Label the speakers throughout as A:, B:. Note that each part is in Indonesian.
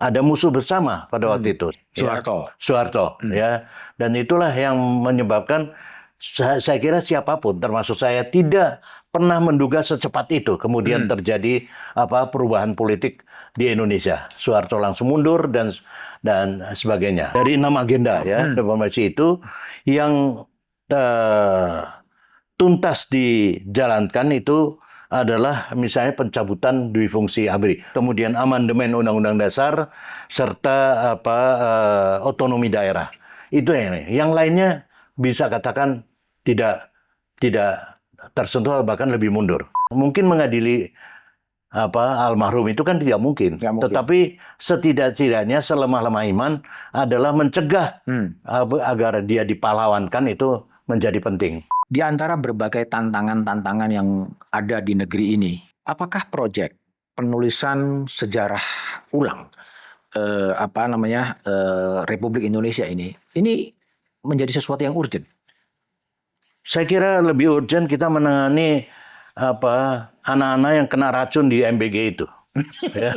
A: ada musuh bersama pada waktu itu.
B: Soeharto.
A: Ya, Soeharto, ya. Dan itulah yang menyebabkan saya kira siapapun, termasuk saya, tidak pernah menduga secepat itu kemudian terjadi perubahan politik di Indonesia. Soeharto langsung mundur dan sebagainya. Dari 6 agenda ya reformasi itu yang tuntas dijalankan itu adalah misalnya pencabutan dui fungsi ABRI, kemudian amandemen Undang-Undang Dasar serta otonomi daerah. Itu yang lainnya bisa katakan tidak tersentuh, bahkan lebih mundur. Mungkin mengadili almarhum itu kan tidak mungkin. Tetapi setidak-tidaknya selemah-lemah iman adalah mencegah agar dia dipahlawankan, itu menjadi penting.
B: Di antara berbagai tantangan-tantangan yang ada di negeri ini, apakah proyek penulisan sejarah ulang Republik Indonesia ini menjadi sesuatu yang urgent?
A: Saya kira lebih urgent kita menangani anak-anak yang kena racun di MBG itu. Ya.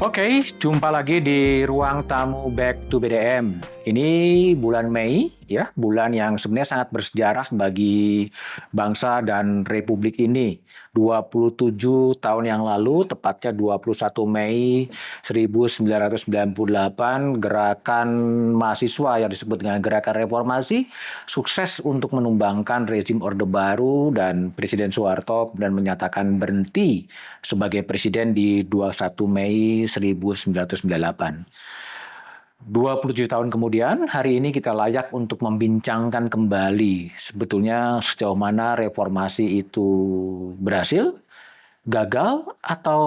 B: Oke, jumpa lagi di ruang tamu Back to BDM. Ini bulan Mei, ya, bulan yang sebenarnya sangat bersejarah bagi bangsa dan republik ini. 27 tahun yang lalu, tepatnya 21 Mei 1998, gerakan mahasiswa yang disebut dengan Gerakan Reformasi sukses untuk menumbangkan rezim Orde Baru, dan Presiden Soeharto kemudian menyatakan berhenti sebagai presiden di 21 Mei 1998. 27 tahun kemudian, hari ini kita layak untuk membincangkan kembali sebetulnya sejauh mana reformasi itu berhasil, gagal, atau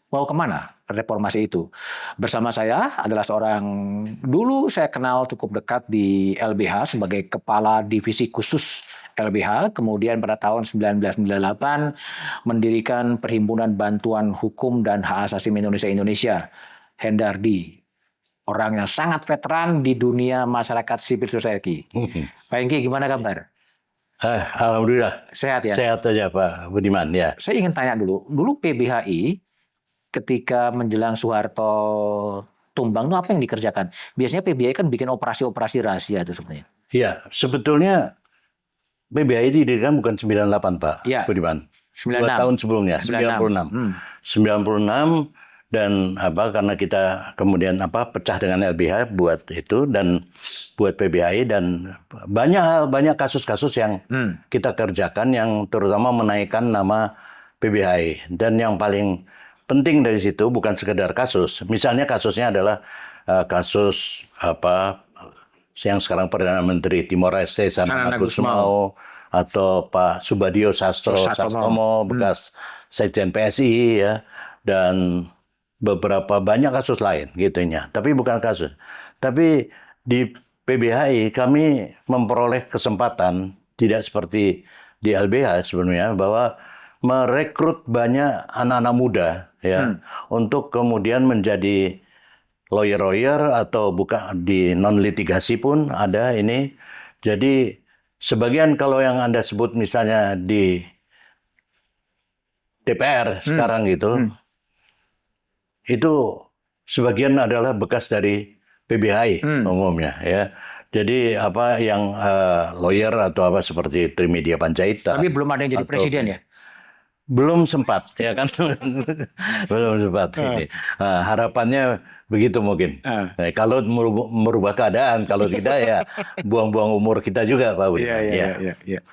B: mau kemana reformasi itu. Bersama saya adalah seorang, dulu saya kenal cukup dekat di LBH sebagai Kepala Divisi Khusus LBH, kemudian pada tahun 1998 mendirikan Perhimpunan Bantuan Hukum dan Hak Asasi Indonesia, Hendardi. Orang yang sangat veteran di dunia masyarakat civil society. Pak Hengki, gimana kabar?
A: Alhamdulillah.
B: Sehat ya?
A: Sehat saja Pak Budiman. Ya.
B: Saya ingin tanya dulu PBHI ketika menjelang Soeharto tumbang itu apa yang dikerjakan? Biasanya PBHI kan bikin operasi-operasi rahasia itu sebenarnya.
A: Iya, sebetulnya PBHI didirikan bukan 98 Pak Budiman.
B: 96.
A: 2 tahun sebelumnya, 96. 96. Dan karena kita kemudian pecah dengan LBH buat itu dan buat PBHI, dan banyak kasus-kasus yang kita kerjakan yang terutama menaikkan nama PBHI. Dan yang paling penting dari situ bukan sekedar kasus. Misalnya kasusnya adalah kasus yang sekarang Perdana Menteri Timor Leste Sanana Gusmao, atau Pak Subadio Sastomo bekas Sekjen PSI ya, dan beberapa banyak kasus lain gitunya. Tapi bukan kasus. Tapi di PBHI kami memperoleh kesempatan tidak seperti di LBH sebenarnya, bahwa merekrut banyak anak-anak muda ya untuk kemudian menjadi lawyer atau bukan di non litigasi pun ada ini. Jadi sebagian kalau yang Anda sebut misalnya di DPR sekarang gitu, itu sebagian adalah bekas dari PBHI umumnya ya. Jadi yang lawyer atau seperti Trimedia Panjaitan.
B: Tapi belum ada yang jadi presiden ya?
A: Belum sempat ya kan. Belum sempat ini. Harapannya begitu mungkin. Kalau merubah keadaan, kalau tidak ya buang-buang umur kita juga Pak Budi.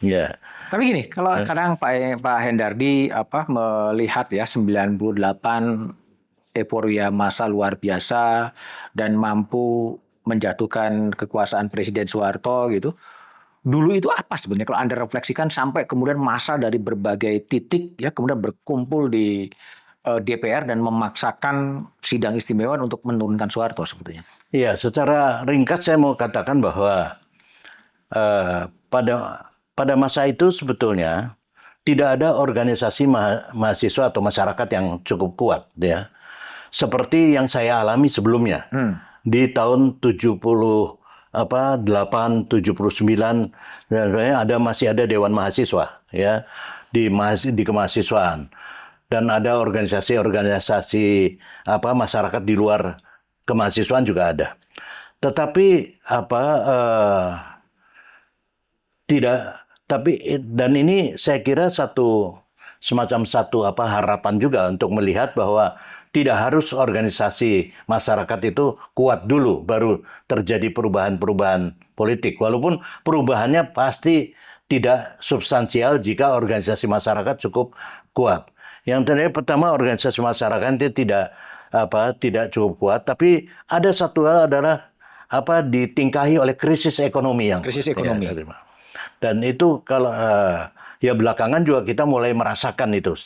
B: Iya. Tapi gini, kalau kadang Pak Hendardi melihat ya 98 euforia massa luar biasa dan mampu menjatuhkan kekuasaan Presiden Soeharto gitu. dulu itu apa sebenarnya kalau Anda refleksikan sampai kemudian massa dari berbagai titik ya kemudian berkumpul di DPR dan memaksakan sidang istimewa untuk menurunkan Soeharto sebetulnya.
A: Iya, secara ringkas saya mau katakan bahwa pada masa itu sebetulnya tidak ada organisasi mahasiswa atau masyarakat yang cukup kuat, ya. Seperti yang saya alami sebelumnya di tahun 78, 79, dan masih ada Dewan Mahasiswa, ya, di kemahasiswaan, dan ada organisasi-organisasi masyarakat di luar kemahasiswaan juga ada. Tetapi dan ini saya kira semacam satu harapan juga untuk melihat bahwa tidak harus organisasi masyarakat itu kuat dulu baru terjadi perubahan-perubahan politik. Walaupun perubahannya pasti tidak substansial jika organisasi masyarakat cukup kuat. Yang terjadi pertama, organisasi masyarakat itu tidak cukup kuat, tapi ada satu hal adalah ditingkahi oleh krisis ekonomi yang dan itu kalau ya belakangan juga kita mulai merasakan itu,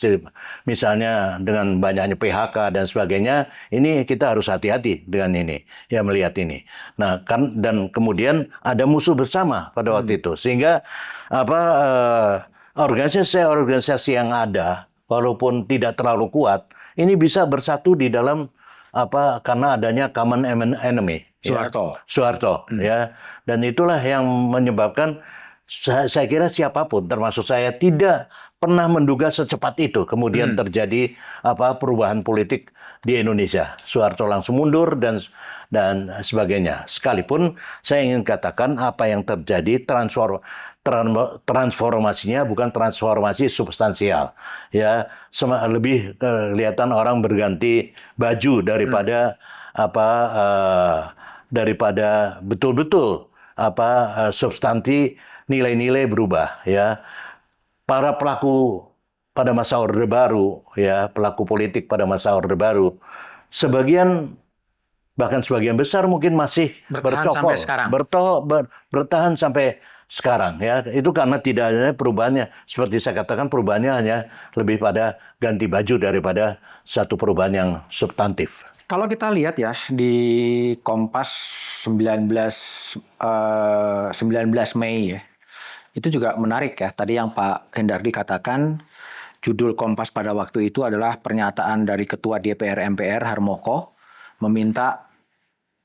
A: misalnya dengan banyaknya PHK dan sebagainya. Ini kita harus hati-hati dengan ini, ya, melihat ini. Nah, dan kemudian ada musuh bersama pada waktu itu, sehingga organisasi yang ada walaupun tidak terlalu kuat ini bisa bersatu di dalam karena adanya common enemy, Soeharto, ya. Dan itulah yang menyebabkan saya kira siapapun termasuk saya tidak pernah menduga secepat itu kemudian terjadi perubahan politik di Indonesia. Soeharto langsung mundur dan sebagainya. Sekalipun saya ingin katakan apa yang terjadi transformasinya bukan transformasi substansial, ya, lebih kelihatan orang berganti baju daripada daripada betul-betul substansi nilai-nilai berubah, ya. Para pelaku pada masa Orde Baru, ya, pelaku politik pada masa Orde Baru, bahkan sebagian besar mungkin masih bercokol, bertahan sampai sekarang, ya. Itu karena tidak ada perubahannya. Seperti saya katakan, perubahannya hanya lebih pada ganti baju daripada satu perubahan yang substantif.
B: Kalau kita lihat ya di Kompas 19 Mei ya, itu juga menarik ya. Tadi yang Pak Hendardi katakan, judul Kompas pada waktu itu adalah pernyataan dari Ketua DPR MPR Harmoko meminta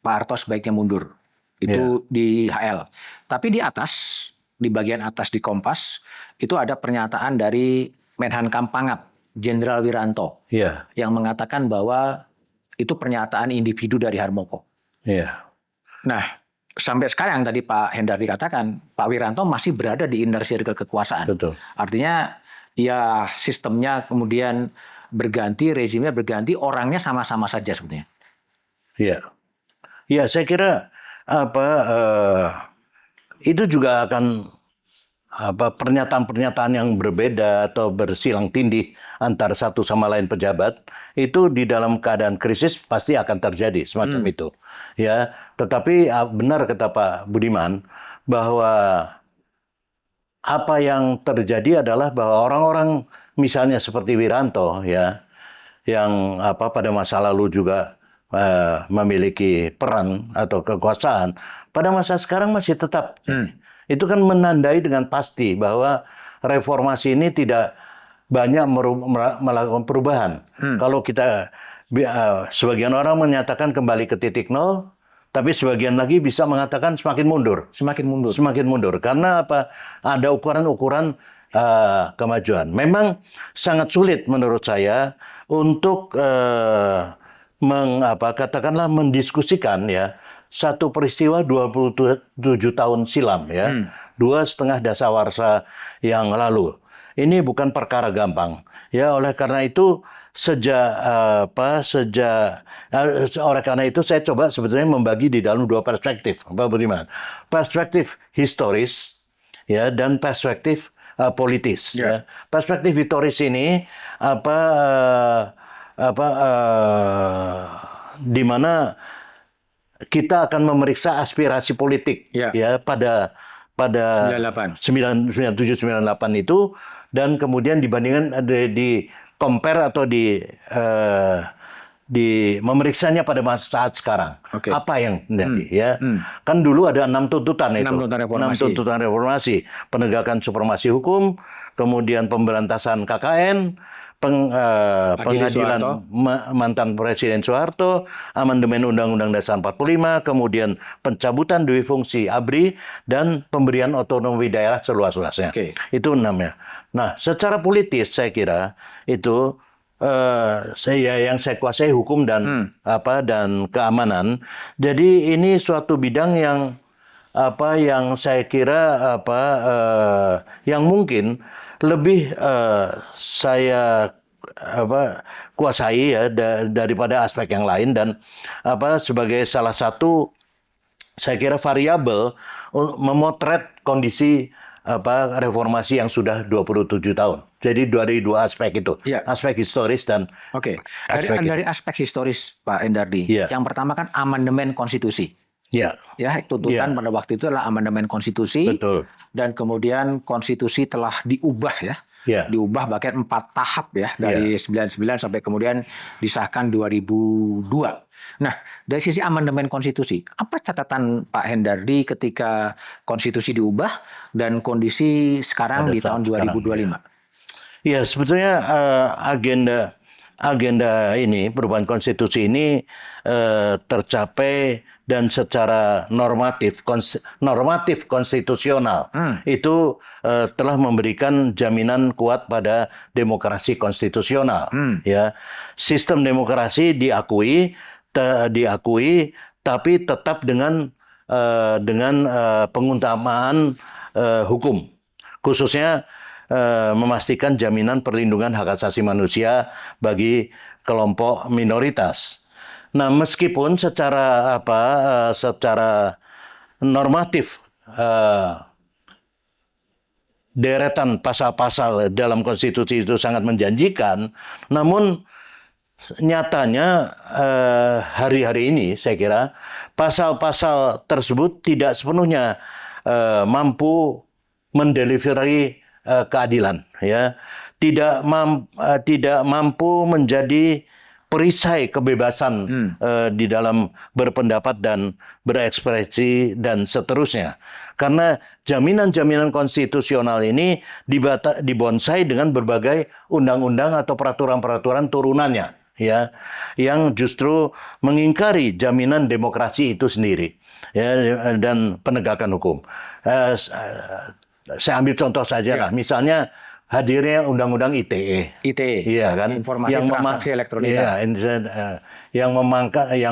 B: Pak Harto sebaiknya mundur. Itu di HL. Tapi di atas, di bagian atas di Kompas, itu ada pernyataan dari Menhan Pangap, Jenderal Wiranto, yang mengatakan bahwa itu pernyataan individu dari Harmoko. Nah, sampai sekarang tadi Pak Hendardi katakan, Pak Wiranto masih berada di inner circle kekuasaan.
A: Betul.
B: Artinya, ya sistemnya kemudian berganti, rezimnya berganti, orangnya sama-sama saja sebetulnya.
A: Ya, saya kira itu juga akan pernyataan-pernyataan yang berbeda atau bersilang tindih antara satu sama lain pejabat itu di dalam keadaan krisis pasti akan terjadi semacam itu, ya. Tetapi benar kata Pak Budiman bahwa apa yang terjadi adalah bahwa orang-orang misalnya seperti Wiranto, ya, yang pada masa lalu juga memiliki peran atau kekuasaan, pada masa sekarang masih tetap. Itu kan menandai dengan pasti bahwa reformasi ini tidak banyak melakukan perubahan. Kalau kita sebagian orang menyatakan kembali ke titik nol, tapi sebagian lagi bisa mengatakan semakin mundur. Semakin mundur. Karena ada ukuran-ukuran kemajuan. Memang sangat sulit menurut saya untuk katakanlah mendiskusikan, ya, satu peristiwa 27 tahun silam, ya, 2,5 dasawarsa yang lalu. Ini bukan perkara gampang, ya. Oleh karena itu oleh karena itu saya coba sebetulnya membagi di dalam dua perspektif, Pak Budiman. Perspektif historis, ya, dan perspektif politis. Ya. Perspektif historis ini di mana kita akan memeriksa aspirasi politik, ya, pada pada 97-98 itu, dan kemudian dibandingkan di compare atau di memeriksanya pada saat sekarang. Apa yang terjadi ya? Kan dulu ada 6 tuntutan itu. 6 tuntutan reformasi. Penegakan supremasi hukum, kemudian pemberantasan KKN, pengadilan mantan Presiden Soeharto, amandemen Undang-Undang Dasar 45, kemudian pencabutan duit fungsi ABRI, dan pemberian otonomi daerah seluas-luasnya. Itu 6-nya. Nah, secara politis saya kira itu yang saya kuasai hukum dan dan keamanan. Jadi ini suatu bidang yang yang saya kira yang mungkin lebih saya kuasai ya daripada aspek yang lain, dan sebagai salah satu saya kira variabel memotret kondisi reformasi yang sudah 27 tahun. Jadi dari dua aspek itu, aspek historis dan
B: dari aspek historis, Pak Endardi. Yang pertama kan amandemen konstitusi. Tuntutan pada waktu itu adalah amandemen konstitusi.
A: Betul.
B: Dan kemudian konstitusi telah diubah diubah bahkan 4 tahap dari 99 sampai kemudian disahkan 2002. Nah, dari sisi amandemen konstitusi, apa catatan Pak Hendardi ketika konstitusi diubah dan kondisi sekarang di tahun 2025?
A: Ya, sebetulnya agenda ini, perubahan konstitusi ini tercapai dan secara normatif konstitusional itu telah memberikan jaminan kuat pada demokrasi konstitusional. Ya, sistem demokrasi diakui, tapi tetap dengan pengutamaan hukum, khususnya memastikan jaminan perlindungan hak asasi manusia bagi kelompok minoritas. Nah, meskipun secara normatif deretan pasal-pasal dalam konstitusi itu sangat menjanjikan, namun nyatanya hari-hari ini saya kira pasal-pasal tersebut tidak sepenuhnya mampu mendelivery keadilan, ya, tidak mampu menjadi perisai kebebasan di dalam berpendapat dan berekspresi dan seterusnya. Karena jaminan-jaminan konstitusional ini dibonsai dengan berbagai undang-undang atau peraturan-peraturan turunannya, ya, yang justru mengingkari jaminan demokrasi itu sendiri, ya, dan penegakan hukum. Saya ambil contoh saja lah, misalnya hadirnya undang-undang ITE. Iya kan?
B: Informasi yang transaksi elektronik.
A: Iya, yang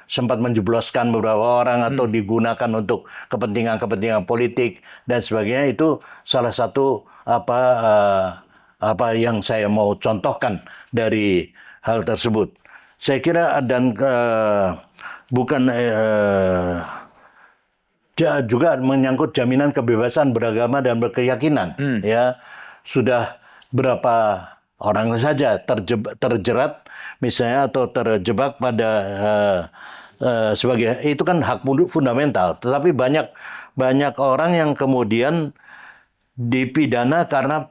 A: sempat menjebloskan beberapa orang atau digunakan untuk kepentingan politik dan sebagainya, itu salah satu apa yang saya mau contohkan dari hal tersebut. Saya kira dan bukan juga menyangkut jaminan kebebasan beragama dan berkeyakinan, ya. Sudah berapa orang saja terjerat misalnya atau terjebak pada sebagai itu kan hak fundamental, tetapi banyak orang yang kemudian dipidana karena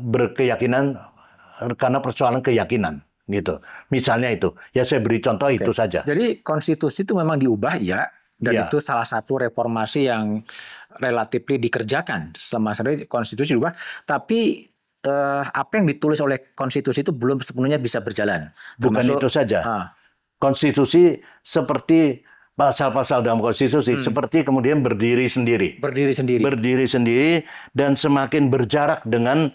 A: berkeyakinan, karena persoalan keyakinan gitu. Misalnya itu. Ya, saya beri contoh itu saja.
B: Jadi konstitusi itu memang diubah, ya. Dan itu salah satu reformasi yang relatif dikerjakan selama konstitusi diubah. Tapi apa yang ditulis oleh konstitusi itu belum sepenuhnya bisa berjalan.
A: Bukan itu saja. Konstitusi seperti pasal-pasal dalam konstitusi seperti kemudian berdiri sendiri dan semakin berjarak dengan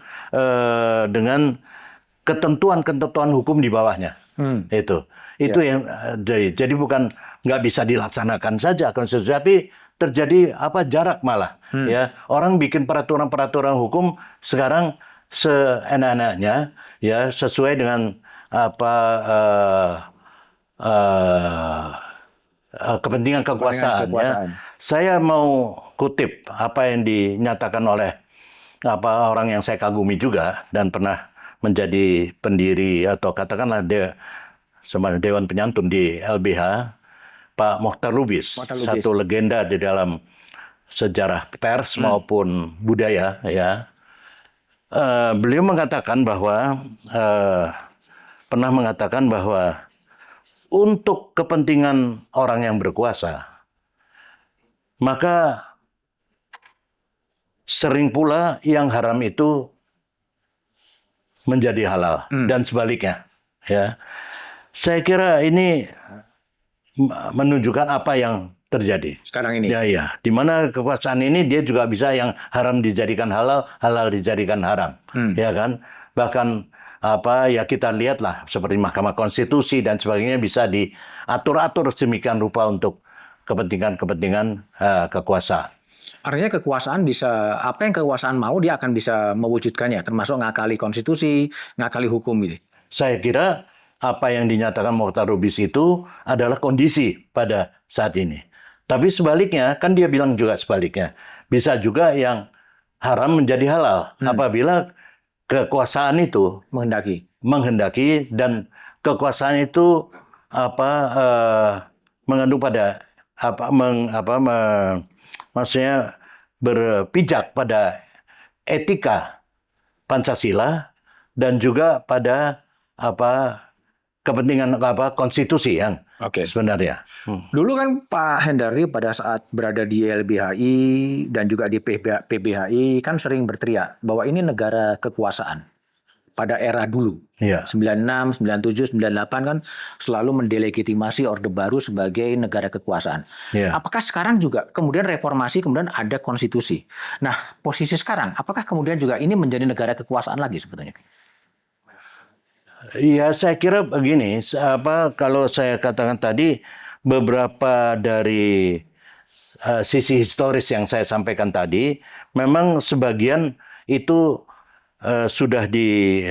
A: ketentuan-ketentuan hukum di bawahnya. Itu yang jadi bukan nggak bisa dilaksanakan saja konstitusi, tapi terjadi jarak malah, ya, orang bikin peraturan hukum sekarang seenak-enaknya, ya, sesuai dengan kepentingan kekuasaan. Ya. Saya mau kutip apa yang dinyatakan oleh orang yang saya kagumi juga dan pernah menjadi pendiri atau katakanlah Dewan Penyantun di LBH, Pak Mokhtar Lubis, satu legenda di dalam sejarah pers maupun budaya, ya. Beliau mengatakan bahwa pernah mengatakan bahwa untuk kepentingan orang yang berkuasa, maka sering pula yang haram itu menjadi halal dan sebaliknya. Ya, saya kira ini menunjukkan apa yang terjadi
B: sekarang ini.
A: Ya, ya. Di mana kekuasaan ini dia juga bisa yang haram dijadikan halal, halal dijadikan haram, ya kan? Bahkan apa ya kita lihatlah seperti Mahkamah Konstitusi dan sebagainya bisa diatur-atur sedemikian rupa untuk kepentingan kekuasaan.
B: Artinya kekuasaan bisa, apa yang kekuasaan mau dia akan bisa mewujudkannya, termasuk ngakali konstitusi, ngakali hukum gitu.
A: Saya kira apa yang dinyatakan Mokhtar Rubis itu adalah kondisi pada saat ini. Tapi sebaliknya, kan dia bilang juga sebaliknya. Bisa juga yang haram menjadi halal apabila kekuasaan itu menghendaki dan kekuasaan itu mengandung pada maksudnya berpijak pada etika Pancasila dan juga pada kepentingan konstitusi yang sebenarnya.
B: Dulu kan Pak Hendari pada saat berada di LBHI dan juga di PBHI kan sering berteriak bahwa ini negara kekuasaan. Pada era dulu, 96, 97, 98 kan selalu mendelegitimasi Orde Baru sebagai negara kekuasaan. Apakah sekarang juga kemudian reformasi, kemudian ada konstitusi. Nah, posisi sekarang, apakah kemudian juga ini menjadi negara kekuasaan lagi sebetulnya?
A: Ya, saya kira begini, kalau saya katakan tadi, beberapa dari sisi historis yang saya sampaikan tadi, memang sebagian itu sudah dari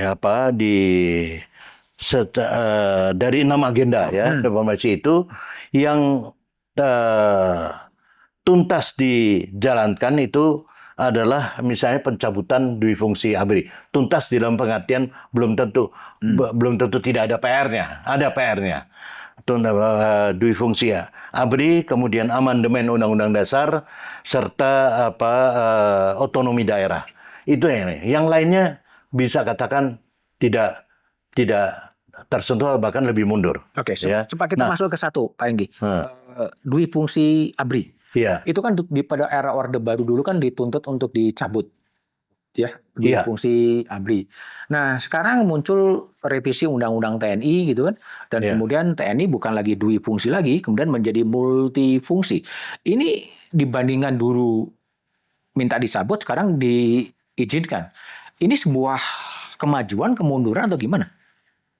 A: 6 agenda ya reformasi itu yang tuntas dijalankan itu adalah misalnya pencabutan dui fungsi ABRI. Tuntas di dalam pengertian belum tentu tidak ada PR-nya, ada PR-nya. Dui fungsi ABRI, kemudian amandemen Undang-Undang Dasar serta otonomi daerah. Itu yang lainnya bisa katakan tidak tersentuh bahkan lebih mundur.
B: Oke, cepat kita masuk ke satu, Pak Enggi. Dui fungsi ABRI. Itu kan pada era Orde Baru dulu kan dituntut untuk dicabut. Dui fungsi ABRI. Nah, sekarang muncul revisi Undang-Undang TNI gitu kan. Dan kemudian TNI bukan lagi dui fungsi lagi, kemudian menjadi multifungsi. Ini dibandingkan dulu minta dicabut, sekarang diizinkan. Ini sebuah kemajuan, kemunduran atau gimana?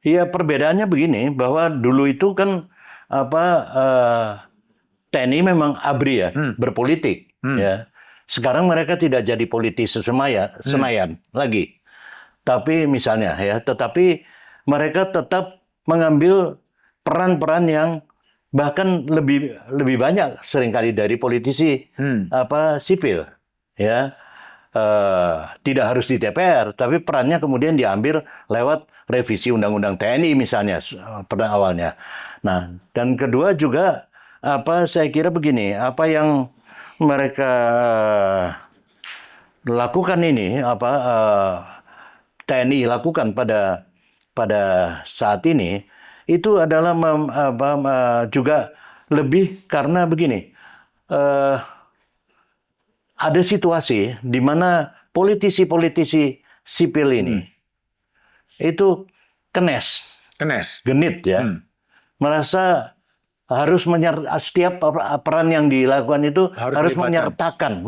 A: Iya, perbedaannya begini, bahwa dulu itu kan TNI memang ABRI ya, berpolitik ya. Sekarang mereka tidak jadi politisi Senayan lagi. Tapi misalnya tetapi mereka tetap mengambil peran-peran yang bahkan lebih banyak seringkali dari politisi sipil ya. Tidak harus di DPR, tapi perannya kemudian diambil lewat revisi Undang-Undang TNI misalnya pada awalnya. Nah, dan kedua juga saya kira begini, apa yang mereka lakukan ini, TNI lakukan pada saat ini itu adalah juga lebih karena begini. Ada situasi di mana politisi-politisi sipil ini itu genit ya, merasa harus setiap peran yang dilakukan itu harus melibatkan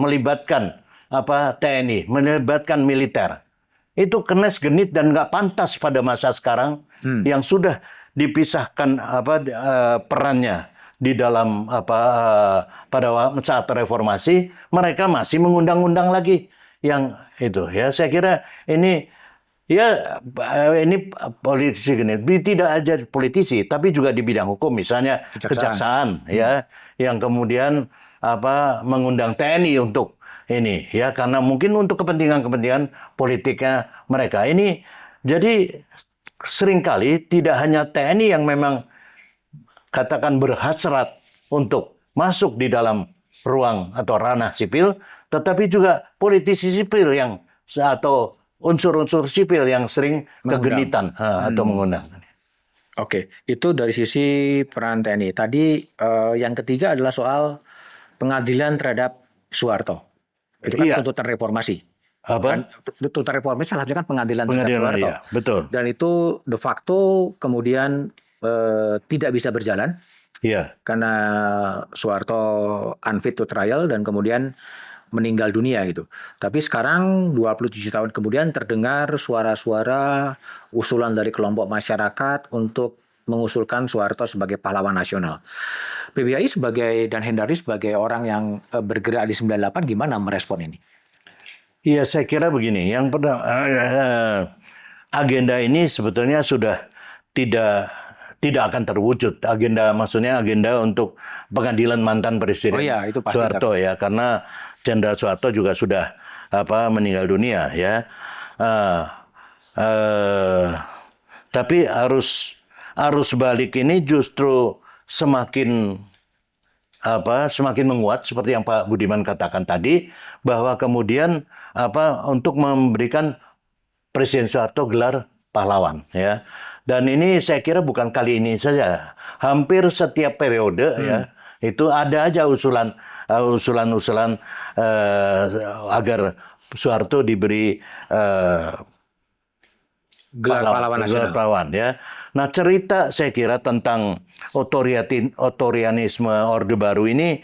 A: TNI, melibatkan militer. Itu genit dan nggak pantas pada masa sekarang yang sudah dipisahkan perannya. Di dalam pada saat reformasi mereka masih mengundang-undang lagi yang itu ya. Saya kira ini politisi gini, tidak aja politisi tapi juga di bidang hukum, misalnya kejaksaan ya, yang kemudian mengundang TNI untuk ini ya, karena mungkin untuk kepentingan politiknya mereka ini. Jadi seringkali tidak hanya TNI yang memang katakan berhasrat untuk masuk di dalam ruang atau ranah sipil, tetapi juga politisi sipil yang atau unsur-unsur sipil yang sering kegenitan atau mengundang.
B: Oke, itu dari sisi peran TNI. Tadi yang ketiga adalah soal pengadilan terhadap Soeharto. Itu kan
A: Iya.
B: tuntutan reformasi.
A: Apa?
B: Kan, tuntutan reformasi salah satunya kan pengadilan terhadap Soeharto.
A: Iya, betul.
B: Dan itu de facto kemudian tidak bisa berjalan
A: Iya.
B: karena Soeharto unfit to trial dan kemudian meninggal dunia gitu. Tapi sekarang 27 tahun kemudian terdengar suara-suara usulan dari kelompok masyarakat untuk mengusulkan Soeharto sebagai pahlawan nasional. PBHI dan Hendari sebagai orang yang bergerak di 98 gimana merespon ini?
A: Iya, saya kira begini. Yang pertama, agenda ini sebetulnya sudah tidak akan terwujud. Maksudnya agenda untuk pengadilan mantan Presiden
B: itu pasti
A: Soeharto ya, karena Jenderal Soeharto juga sudah meninggal dunia ya. Tapi arus balik ini justru semakin menguat seperti yang Pak Budiman katakan tadi, bahwa kemudian untuk memberikan Presiden Soeharto gelar pahlawan ya. Dan ini saya kira bukan kali ini saja, hampir setiap periode ya itu ada aja usulan agar Soeharto diberi
B: gelar pahlawan nasional.
A: Pahlawan ya. Nah, cerita saya kira tentang otorianisme Orde Baru ini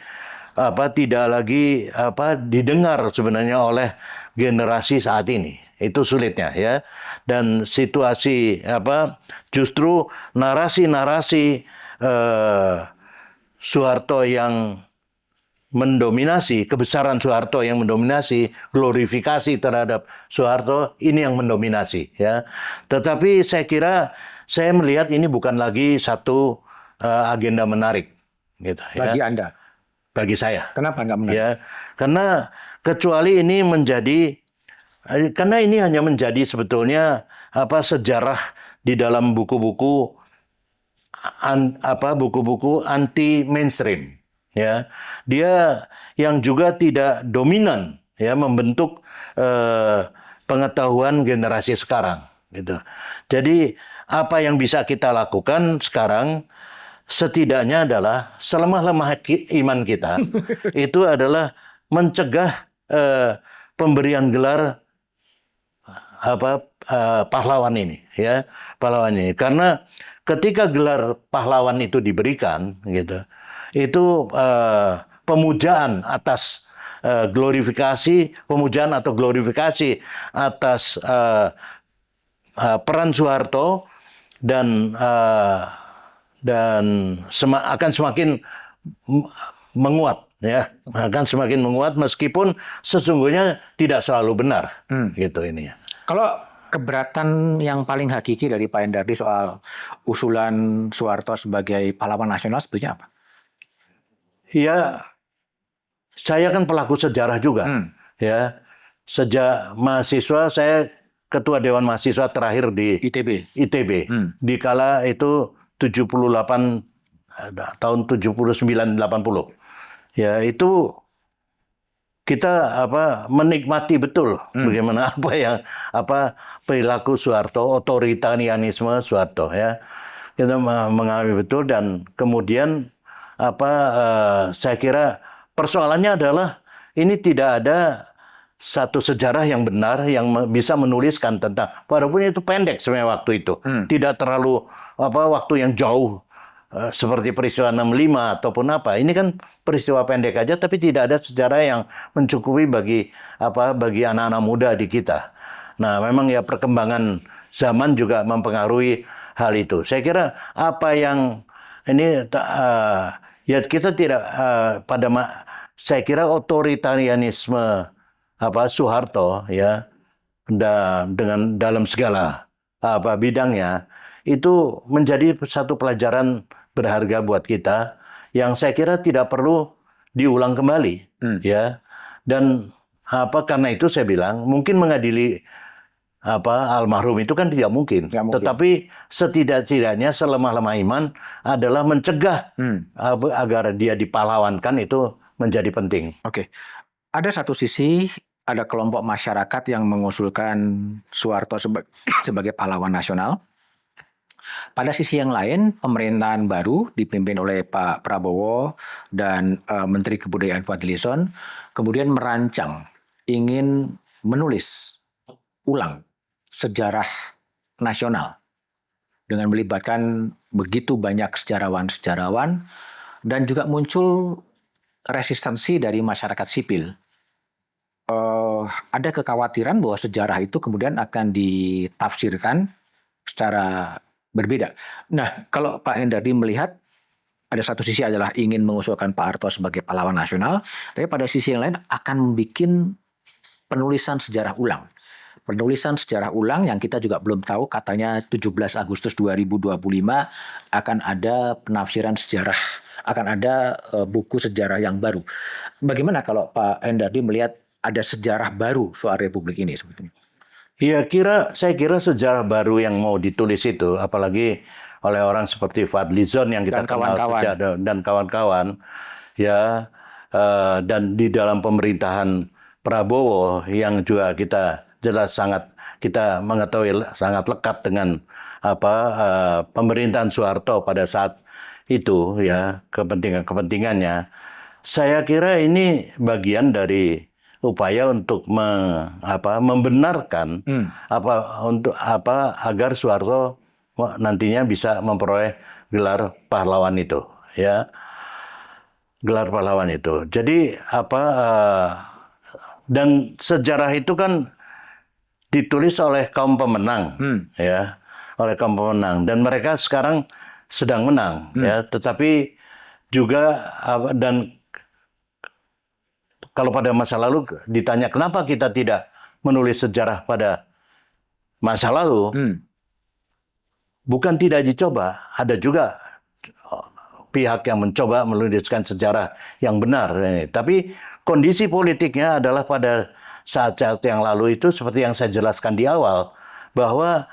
A: tidak lagi didengar sebenarnya oleh generasi saat ini. Itu sulitnya ya. Dan situasi justru narasi-narasi Soeharto yang mendominasi, kebesaran Soeharto yang mendominasi, glorifikasi terhadap Soeharto ini yang mendominasi ya. Tetapi saya melihat ini bukan lagi satu agenda menarik gitu
B: Bagi
A: ya.
B: Anda?
A: Bagi saya.
B: Kenapa nggak menarik?
A: Ya, karena kecuali ini karena ini hanya menjadi sebetulnya sejarah di dalam buku-buku anti mainstream ya. Dia yang juga tidak dominan ya membentuk pengetahuan generasi sekarang gitu. Jadi apa yang bisa kita lakukan sekarang setidaknya adalah selemah-lemah iman kita itu adalah mencegah pemberian gelar pahlawan ini ya, pahlawan ini, karena ketika gelar pahlawan itu diberikan gitu, itu pemujaan atas pemujaan atau glorifikasi atas peran Soeharto dan akan semakin menguat ya, akan semakin menguat meskipun sesungguhnya tidak selalu benar gitu ini ya.
B: Kalau keberatan yang paling hakiki dari Pak Hendardi soal usulan Soeharto sebagai pahlawan nasional sebetulnya apa?
A: Ya, saya kan pelaku sejarah juga ya. Sejak mahasiswa saya ketua Dewan Mahasiswa terakhir di ITB. Dikala itu 78 tahun 79-80. Ya, itu kita menikmati betul bagaimana perilaku Soeharto, otoritarianisme Soeharto ya. Kita mengalami betul, dan kemudian saya kira persoalannya adalah ini tidak ada satu sejarah yang benar yang bisa menuliskan tentang, walaupun itu pendek sebenarnya waktu itu. Tidak terlalu waktu yang jauh seperti peristiwa 65 ataupun apa. Ini kan peristiwa pendek aja, tapi tidak ada sejarah yang mencukupi bagi anak-anak muda di kita. Nah, memang ya perkembangan zaman juga mempengaruhi hal itu. Saya kira ya kita tidak saya kira otoritarianisme Soeharto ya, dengan dalam segala bidangnya itu menjadi satu pelajaran berharga buat kita yang saya kira tidak perlu diulang kembali ya. Dan karena itu saya bilang mungkin mengadili almarhum itu kan tidak mungkin. Tetapi setidak-tidaknya selemah-lemah iman adalah mencegah agar dia dipahlawankan itu menjadi penting.
B: Oke. Ada satu sisi, ada kelompok masyarakat yang mengusulkan Soeharto sebagai pahlawan nasional. Pada sisi yang lain, pemerintahan baru dipimpin oleh Pak Prabowo dan Menteri Kebudayaan Fadlizon kemudian merancang ingin menulis ulang sejarah nasional dengan melibatkan begitu banyak sejarawan-sejarawan dan juga muncul resistensi dari masyarakat sipil. Ada kekhawatiran bahwa sejarah itu kemudian akan ditafsirkan secara berbeda. Nah, kalau Pak Hendardi melihat ada satu sisi adalah ingin mengusulkan Pak Harto sebagai pahlawan nasional, tapi pada sisi yang lain akan bikin penulisan sejarah ulang. Penulisan sejarah ulang yang kita juga belum tahu, katanya 17 Agustus 2025 akan ada penafsiran sejarah, akan ada buku sejarah yang baru. Bagaimana kalau Pak Hendardi melihat ada sejarah baru soal Republik ini sebetulnya?
A: Iya, saya kira sejarah baru yang mau ditulis itu, apalagi oleh orang seperti Fadlizon yang kita kenal sejak dan kawan-kawan, ya, dan di dalam pemerintahan Prabowo yang juga kita jelas kita mengetahui sangat lekat dengan pemerintahan Soeharto pada saat itu, ya, kepentingannya. Saya kira ini bagian dari upaya untuk membenarkan agar Soeharto nantinya bisa memperoleh gelar pahlawan itu, ya, gelar pahlawan itu. Jadi dan sejarah itu kan ditulis oleh kaum pemenang, ya, oleh kaum pemenang, dan mereka sekarang sedang menang, ya, tetapi juga dan kalau pada masa lalu ditanya kenapa kita tidak menulis sejarah pada masa lalu, bukan tidak dicoba, ada juga pihak yang mencoba menuliskan sejarah yang benar. Tapi kondisi politiknya adalah pada saat-saat yang lalu itu seperti yang saya jelaskan di awal, bahwa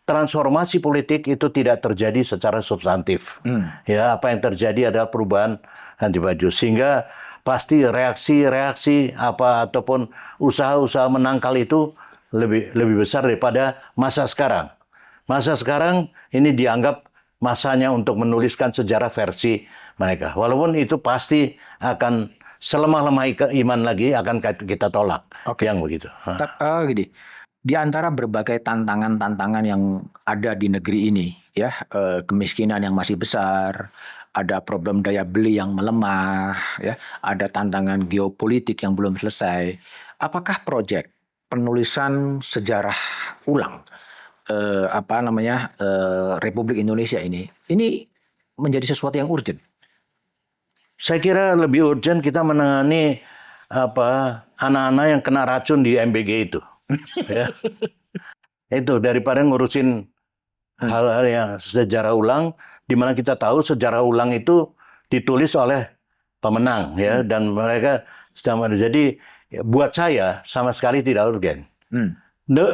A: transformasi politik itu tidak terjadi secara substantif. Ya, apa yang terjadi adalah perubahan ganti baju, sehingga pasti reaksi ataupun usaha-usaha menangkal itu lebih besar daripada masa sekarang. Masa sekarang ini dianggap masanya untuk menuliskan sejarah versi mereka. Walaupun itu pasti akan selemah-lemah iman lagi akan kita tolak. Yang begitu.
B: Gini, di antara berbagai tantangan-tantangan yang ada di negeri ini, ya, kemiskinan yang masih besar, ada problem daya beli yang melemah, ya, ada tantangan geopolitik yang belum selesai. Apakah proyek penulisan sejarah ulang Republik Indonesia ini menjadi sesuatu yang urgent?
A: Saya kira lebih urgent kita menangani anak-anak yang kena racun di MBG itu. Ya. Itu daripada ngurusin hal-hal yang sejarah ulang, di mana kita tahu sejarah ulang itu ditulis oleh pemenang, ya, dan mereka jadi buat saya sama sekali tidak urgen.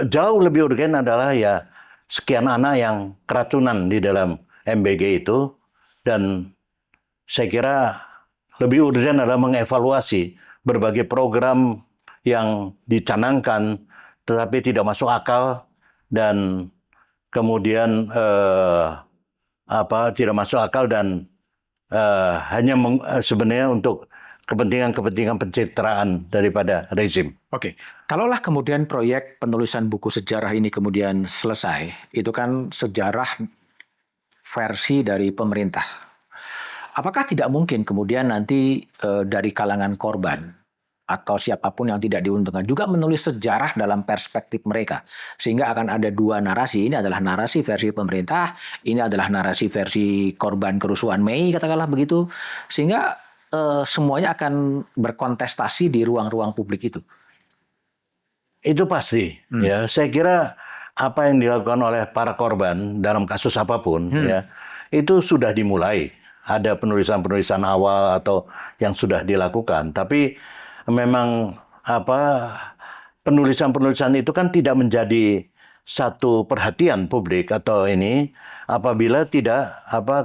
A: Jauh lebih urgen adalah ya sekian anak yang keracunan di dalam MBG itu, dan saya kira lebih urgen adalah mengevaluasi berbagai program yang dicanangkan tetapi tidak masuk akal dan kemudian tidak masuk akal dan hanya sebenarnya untuk kepentingan pencitraan daripada rezim.
B: Oke, kalaulah kemudian proyek penulisan buku sejarah ini kemudian selesai, itu kan sejarah versi dari pemerintah. Apakah tidak mungkin kemudian nanti dari kalangan korban atau siapapun yang tidak diuntungkan juga menulis sejarah dalam perspektif mereka, sehingga akan ada dua narasi? Ini adalah narasi versi pemerintah, ini adalah narasi versi korban kerusuhan Mei, katakanlah begitu, sehingga semuanya akan berkontestasi di ruang-ruang publik itu.
A: Itu pasti, ya. Saya kira apa yang dilakukan oleh para korban dalam kasus apapun, ya, itu sudah dimulai. Ada penulisan-penulisan awal atau yang sudah dilakukan, tapi memang penulisan-penulisan itu kan tidak menjadi satu perhatian publik atau ini apabila tidak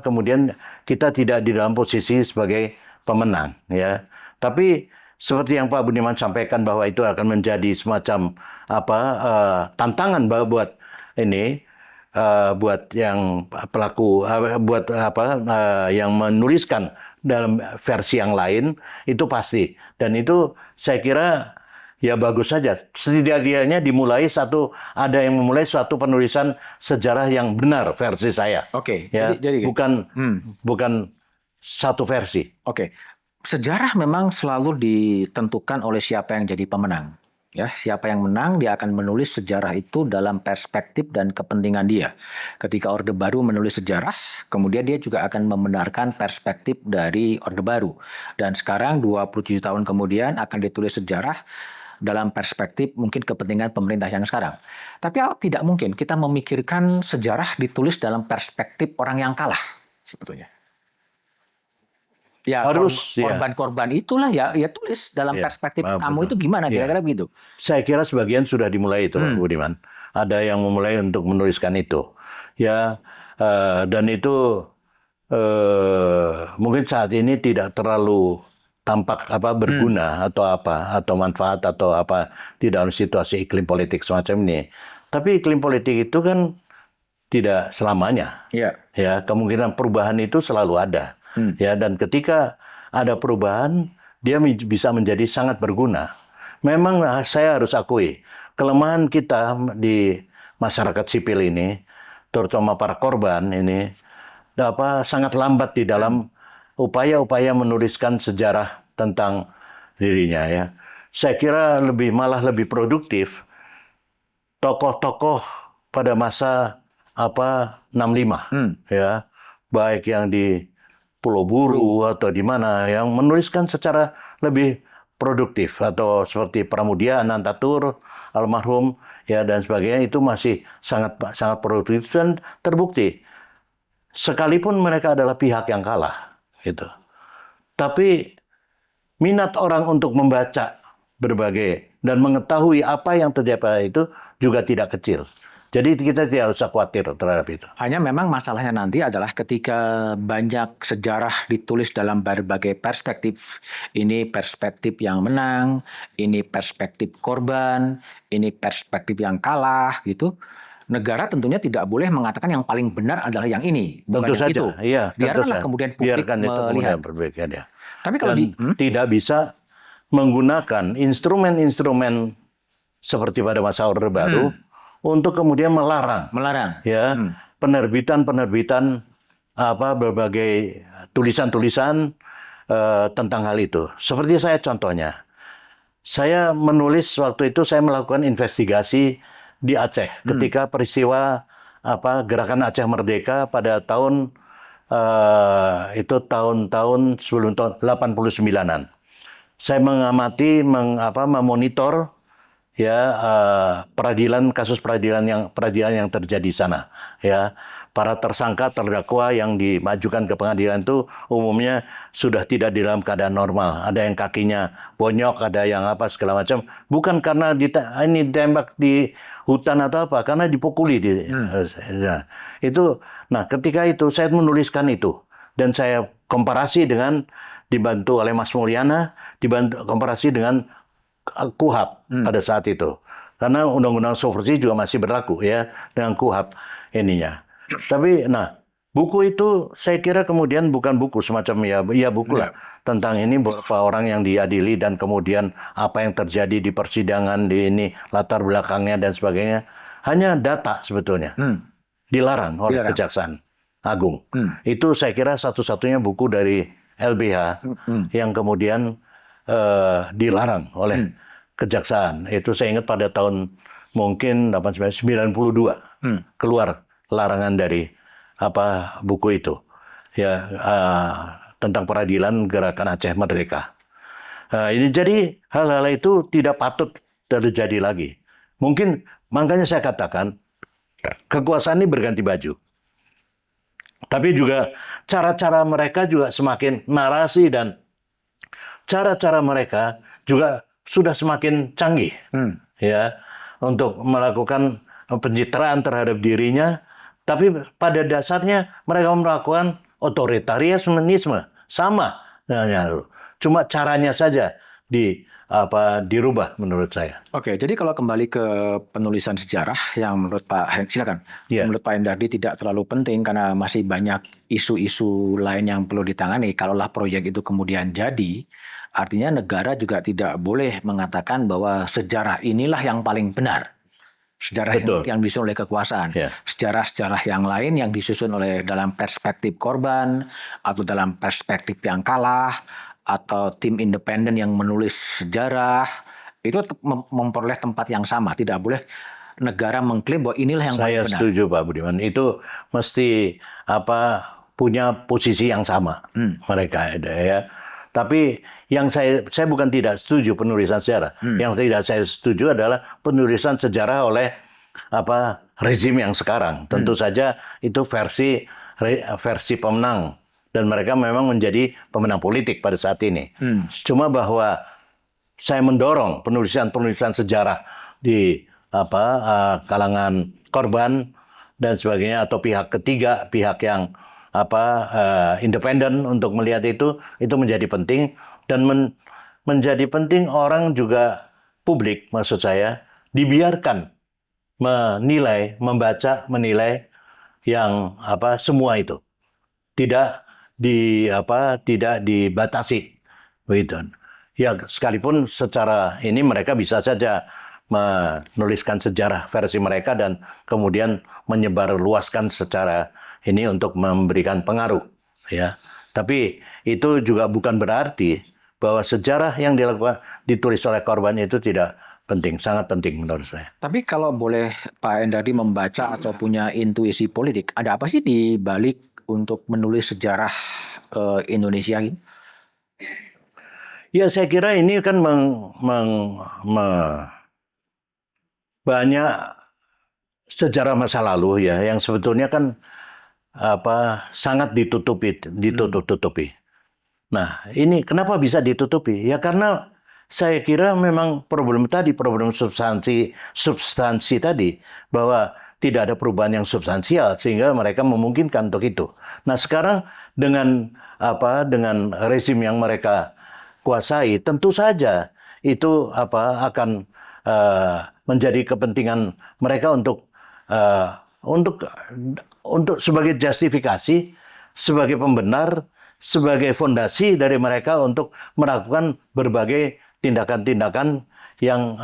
A: kemudian kita tidak di dalam posisi sebagai pemenang, ya. Tapi seperti yang Pak Budiman sampaikan bahwa itu akan menjadi semacam tantangan buat ini, buat yang pelaku, buat yang menuliskan dalam versi yang lain, itu pasti. Dan itu saya kira ya bagus saja. Setidaknya ada yang memulai suatu penulisan sejarah yang benar versi saya.
B: Oke.
A: Ya,
B: Jadi
A: bukan satu versi.
B: Oke. Sejarah memang selalu ditentukan oleh siapa yang jadi pemenang. Ya, siapa yang menang dia akan menulis sejarah itu dalam perspektif dan kepentingan dia. Ketika Orde Baru menulis sejarah, kemudian dia juga akan membenarkan perspektif dari Orde Baru. Dan sekarang 27 tahun kemudian akan ditulis sejarah dalam perspektif mungkin kepentingan pemerintah yang sekarang. Tapi tidak mungkin kita memikirkan sejarah ditulis dalam perspektif orang yang kalah sebetulnya. Ya, korban-korban itulah ya tulis dalam perspektif kamu itu gimana kira-kira begitu.
A: Saya kira sebagian sudah dimulai itu, Pak Budiman. Ada yang memulai untuk menuliskan itu. Ya, dan itu mungkin saat ini tidak terlalu tampak berguna atau manfaat atau di dalam situasi iklim politik semacam ini. Tapi iklim politik itu kan tidak selamanya. Ya, kemungkinan perubahan itu selalu ada. Ya, dan ketika ada perubahan, dia bisa menjadi sangat berguna. Memang saya harus akui, kelemahan kita di masyarakat sipil ini, terutama para korban ini, sangat lambat di dalam upaya-upaya menuliskan sejarah tentang dirinya. Ya, saya kira malah lebih produktif tokoh-tokoh pada masa 65, ya, baik yang di Pulau Buru atau di mana yang menuliskan secara lebih produktif, atau seperti Pramudia Anantatur almarhum, ya, dan sebagainya, itu masih sangat produktif dan terbukti sekalipun mereka adalah pihak yang kalah gitu. Tapi minat orang untuk membaca berbagai dan mengetahui apa yang terjadi itu juga tidak kecil. Jadi kita tidak usah khawatir terhadap itu.
B: Hanya memang masalahnya nanti adalah ketika banyak sejarah ditulis dalam berbagai perspektif. Ini perspektif yang menang, ini perspektif korban, ini perspektif yang kalah gitu. Negara tentunya tidak boleh mengatakan yang paling benar adalah yang ini, bukan
A: tentu
B: yang
A: saja.
B: itu.
A: Iya,
B: biarkanlah kemudian publik melihat.
A: Ya.
B: Tapi kalau
A: tidak bisa menggunakan instrumen-instrumen seperti pada masa Orde Baru untuk kemudian melarang ya penerbitan berbagai tulisan-tulisan tentang hal itu. Seperti contohnya, saya menulis waktu itu, saya melakukan investigasi di Aceh ketika peristiwa gerakan Aceh Merdeka pada tahun itu tahun-tahun sebelum tahun 89-an. Saya mengamati, memonitor ya kasus peradilan yang terjadi di sana, ya. Para tersangka terdakwa yang dimajukan ke pengadilan itu umumnya sudah tidak di dalam keadaan normal. Ada yang kakinya bonyok, ada yang segala macam. Bukan karena ditembak di hutan atau karena dipukuli. Nah, ketika itu saya menuliskan itu dan saya komparasi dengan, dibantu oleh Mas Mulyana, komparasi dengan KUHAP pada saat itu, karena undang-undang subversi juga masih berlaku ya dengan KUHAP ininya. Tapi buku itu saya kira kemudian bukan buku semacam buku lah tentang ini beberapa orang yang diadili dan kemudian apa yang terjadi di persidangan, di ini latar belakangnya dan sebagainya, hanya data sebetulnya. Dilarang oleh Kejaksaan Agung. Itu saya kira satu-satunya buku dari LBH yang kemudian dilarang oleh Kejaksaan. Itu saya ingat pada tahun mungkin 1992 keluar larangan dari buku itu, ya, tentang peradilan gerakan Aceh Merdeka. Ini jadi hal-hal itu tidak patut terjadi lagi. Mungkin makanya saya katakan kekuasaan ini berganti baju. Tapi juga cara-cara mereka juga semakin, narasi dan cara-cara mereka juga sudah semakin canggih, ya, untuk melakukan pencitraan terhadap dirinya. Tapi pada dasarnya mereka melakukan otoritarianisme sama Cuma caranya saja dirubah menurut saya.
B: Oke, jadi kalau kembali ke penulisan sejarah yang menurut silakan.
A: Ya.
B: Menurut Pak Endardi tidak terlalu penting karena masih banyak isu-isu lain yang perlu ditangani. Kalaulah proyek itu kemudian jadi, artinya negara juga tidak boleh mengatakan bahwa sejarah inilah yang paling benar. Sejarah yang disusun oleh kekuasaan.
A: Ya.
B: Sejarah-sejarah yang lain yang disusun oleh dalam perspektif korban atau dalam perspektif yang kalah atau tim independen yang menulis sejarah itu memperoleh tempat yang sama. Tidak boleh negara mengklaim bahwa inilah yang paling benar.
A: Saya setuju Pak Budiman. Itu mesti punya posisi yang sama mereka ya. Tapi yang saya bukan tidak setuju penulisan sejarah. Yang tidak saya setuju adalah penulisan sejarah oleh rezim yang sekarang. Tentu saja itu versi pemenang. Dan mereka memang menjadi pemenang politik pada saat ini. Cuma bahwa saya mendorong penulisan sejarah di kalangan korban dan sebagainya atau pihak ketiga, pihak yang independen untuk melihat itu menjadi penting dan menjadi penting orang juga publik maksud saya dibiarkan membaca, menilai yang semua itu. Tidak dibatasi begitu. Ya sekalipun secara ini mereka bisa saja menuliskan sejarah versi mereka dan kemudian menyebarluaskan secara ini untuk memberikan pengaruh ya. Tapi itu juga bukan berarti bahwa sejarah yang ditulis oleh korban itu tidak penting, sangat penting menurut saya.
B: Tapi kalau boleh Pak Endardi membaca atau punya intuisi politik, ada apa sih di balik untuk menulis sejarah Indonesia ini?
A: Ya saya kira ini kan banyak sejarah masa lalu ya yang sebetulnya kan sangat ditutup-tutupi. Nah, ini kenapa bisa ditutupi? Ya karena saya kira memang problem substansi tadi bahwa tidak ada perubahan yang substansial sehingga mereka memungkinkan untuk itu. Nah, sekarang dengan rezim yang mereka kuasai, tentu saja itu akan menjadi kepentingan mereka untuk sebagai justifikasi, sebagai pembenar, sebagai fondasi dari mereka untuk melakukan berbagai tindakan-tindakan yang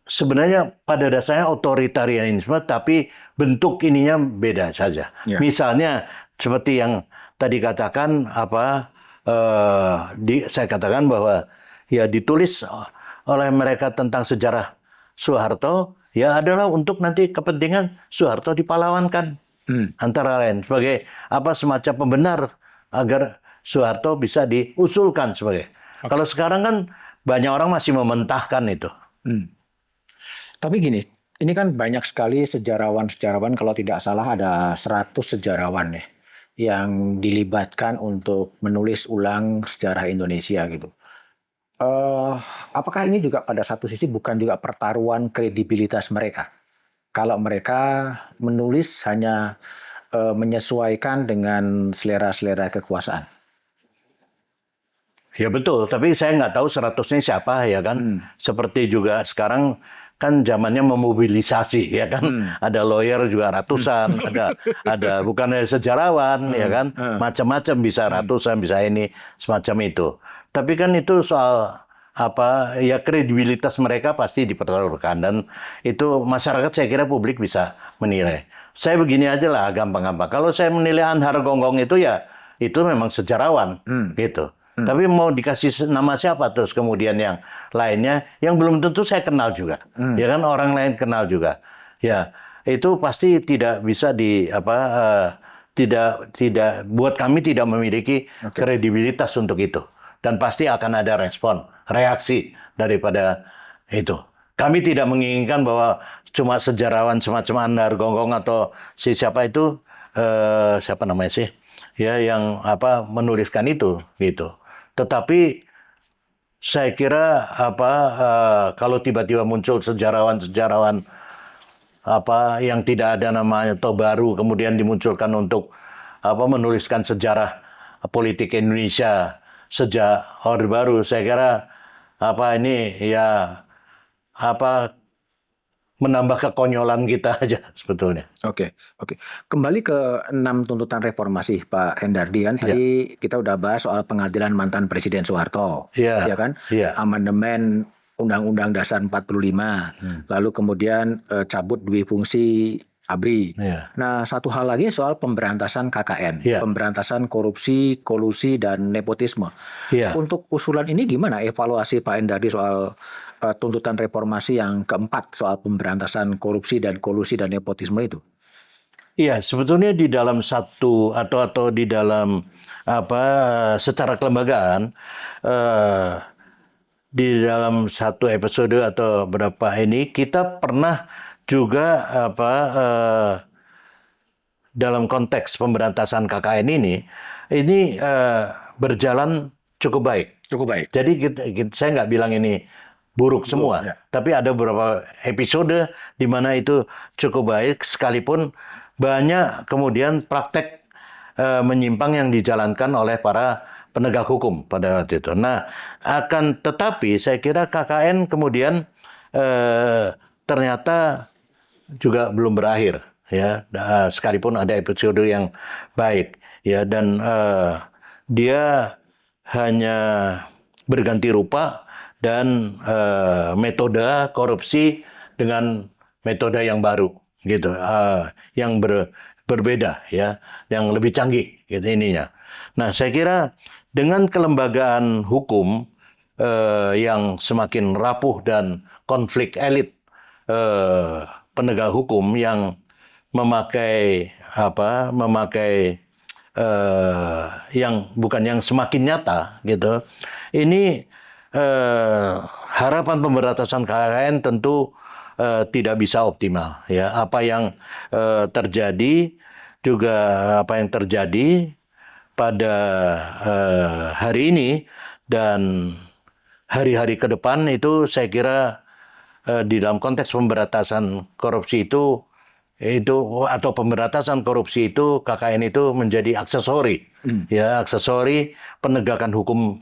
A: sebenarnya pada dasarnya otoritarianisme tapi bentuk ininya beda saja. Ya. Misalnya seperti yang tadi katakan saya katakan bahwa ya ditulis oleh mereka tentang sejarah Soeharto ya adalah untuk nanti kepentingan Soeharto dipalawankan antara lain sebagai semacam pembenar agar Soeharto bisa diusulkan sebagai. Kalau sekarang kan banyak orang masih mementahkan itu.
B: Tapi gini, ini kan banyak sekali sejarawan kalau tidak salah ada 100 sejarawan ya yang dilibatkan untuk menulis ulang sejarah Indonesia gitu. Apakah ini juga pada satu sisi bukan juga pertaruhan kredibilitas mereka? Kalau mereka menulis hanya menyesuaikan dengan selera-selera kekuasaan.
A: Ya betul, tapi saya nggak tahu 100-nya siapa ya kan. Seperti juga sekarang kan zamannya memobilisasi ya kan. Ada lawyer juga ratusan, ada bukan sejarawan ya kan. Macam-macam bisa ratusan, bisa ini semacam itu. Tapi kan itu soal ya kredibilitas mereka pasti dipertaruhkan dan itu masyarakat saya kira publik bisa menilai. Saya begini aja lah gampang-gampang. Kalau saya menilai Anhar Gonggong itu ya itu memang sejarawan gitu. Tapi mau dikasih nama siapa terus kemudian yang lainnya yang belum tentu saya kenal juga. Ya kan orang lain kenal juga. Ya, itu pasti tidak bisa tidak buat kami tidak memiliki kredibilitas untuk itu. Dan pasti akan ada reaksi daripada itu. Kami tidak menginginkan bahwa cuma sejarawan semacam Anhar Gonggong atau siapa itu siapa namanya sih? Ya yang menuliskan itu gitu. Tetapi saya kira kalau tiba-tiba muncul sejarawan yang tidak ada namanya atau baru kemudian dimunculkan untuk menuliskan sejarah politik Indonesia sejak Orde Baru. Saya kira ini ya menambah kekonyolan kita aja sebetulnya.
B: Oke. Kembali ke 6 tuntutan reformasi Pak Hendardi kan. Tadi kita udah bahas soal pengadilan mantan Presiden Soeharto, ya kan? Amandemen Undang-Undang Dasar 45, lalu kemudian cabut dui fungsi ABRI. Nah, satu hal lagi soal pemberantasan KKN, pemberantasan korupsi, kolusi, dan nepotisme. Untuk usulan ini gimana evaluasi Pak Hendardi soal tuntutan reformasi yang keempat soal pemberantasan korupsi dan kolusi dan nepotisme itu?
A: Iya, sebetulnya di dalam satu atau di dalam secara kelembagaan di dalam satu episode atau berapa ini kita pernah juga dalam konteks pemberantasan KKN ini berjalan cukup baik. Jadi saya nggak bilang ini buruk semua, tapi ada beberapa episode di mana itu cukup baik, sekalipun banyak kemudian praktek menyimpang yang dijalankan oleh para penegak hukum pada waktu itu. Nah, akan tetapi saya kira KKN kemudian ternyata juga belum berakhir, ya, sekalipun ada episode yang baik, ya, dan dia hanya berganti rupa dan metode korupsi dengan metode yang baru, gitu, yang berbeda, ya, yang lebih canggih, gitu ininya. Nah, saya kira dengan kelembagaan hukum yang semakin rapuh dan konflik elit penegak hukum yang memakai yang bukan yang semakin nyata, gitu. Ini harapan pemberantasan KKN tentu tidak bisa optimal, ya. Apa yang terjadi pada hari ini dan hari-hari ke depan itu saya kira di dalam konteks pemberantasan korupsi itu atau pemberantasan korupsi itu KKN itu menjadi aksesori, ya, aksesori penegakan hukum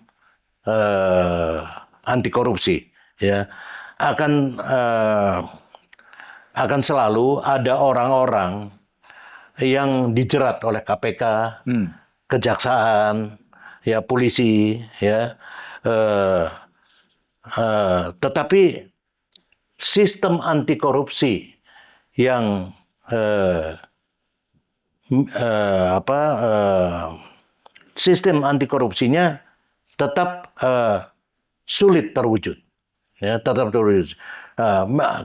A: anti korupsi, ya. Akan selalu ada orang-orang yang dijerat oleh KPK, kejaksaan, ya, polisi, ya, tetapi sistem anti korupsi yang sistem anti korupsinya tetap sulit terwujud, ya, tetap terwujud.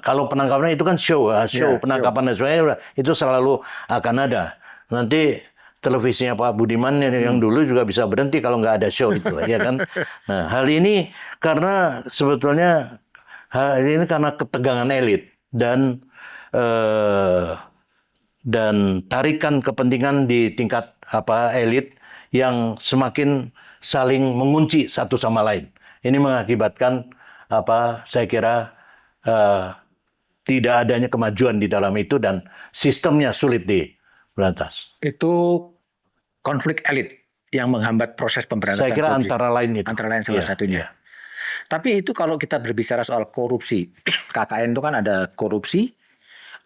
A: Kalau penangkapan itu kan show penangkapan dan sebagainya itu selalu akan ada. Nanti televisinya Pak Budiman yang dulu juga bisa berhenti kalau nggak ada show itu, ya kan. Nah, hal ini karena sebetulnya karena ketegangan elit dan tarikan kepentingan di tingkat elit yang semakin saling mengunci satu sama lain. Ini mengakibatkan saya kira tidak adanya kemajuan di dalam itu dan sistemnya sulit diberantas.
B: Itu konflik elit yang menghambat proses pemberantasan.
A: Saya kira
B: korupsi.
A: antara lain itu.
B: Antara lain salah satunya. Tapi itu kalau kita berbicara soal korupsi, KKN itu kan ada korupsi,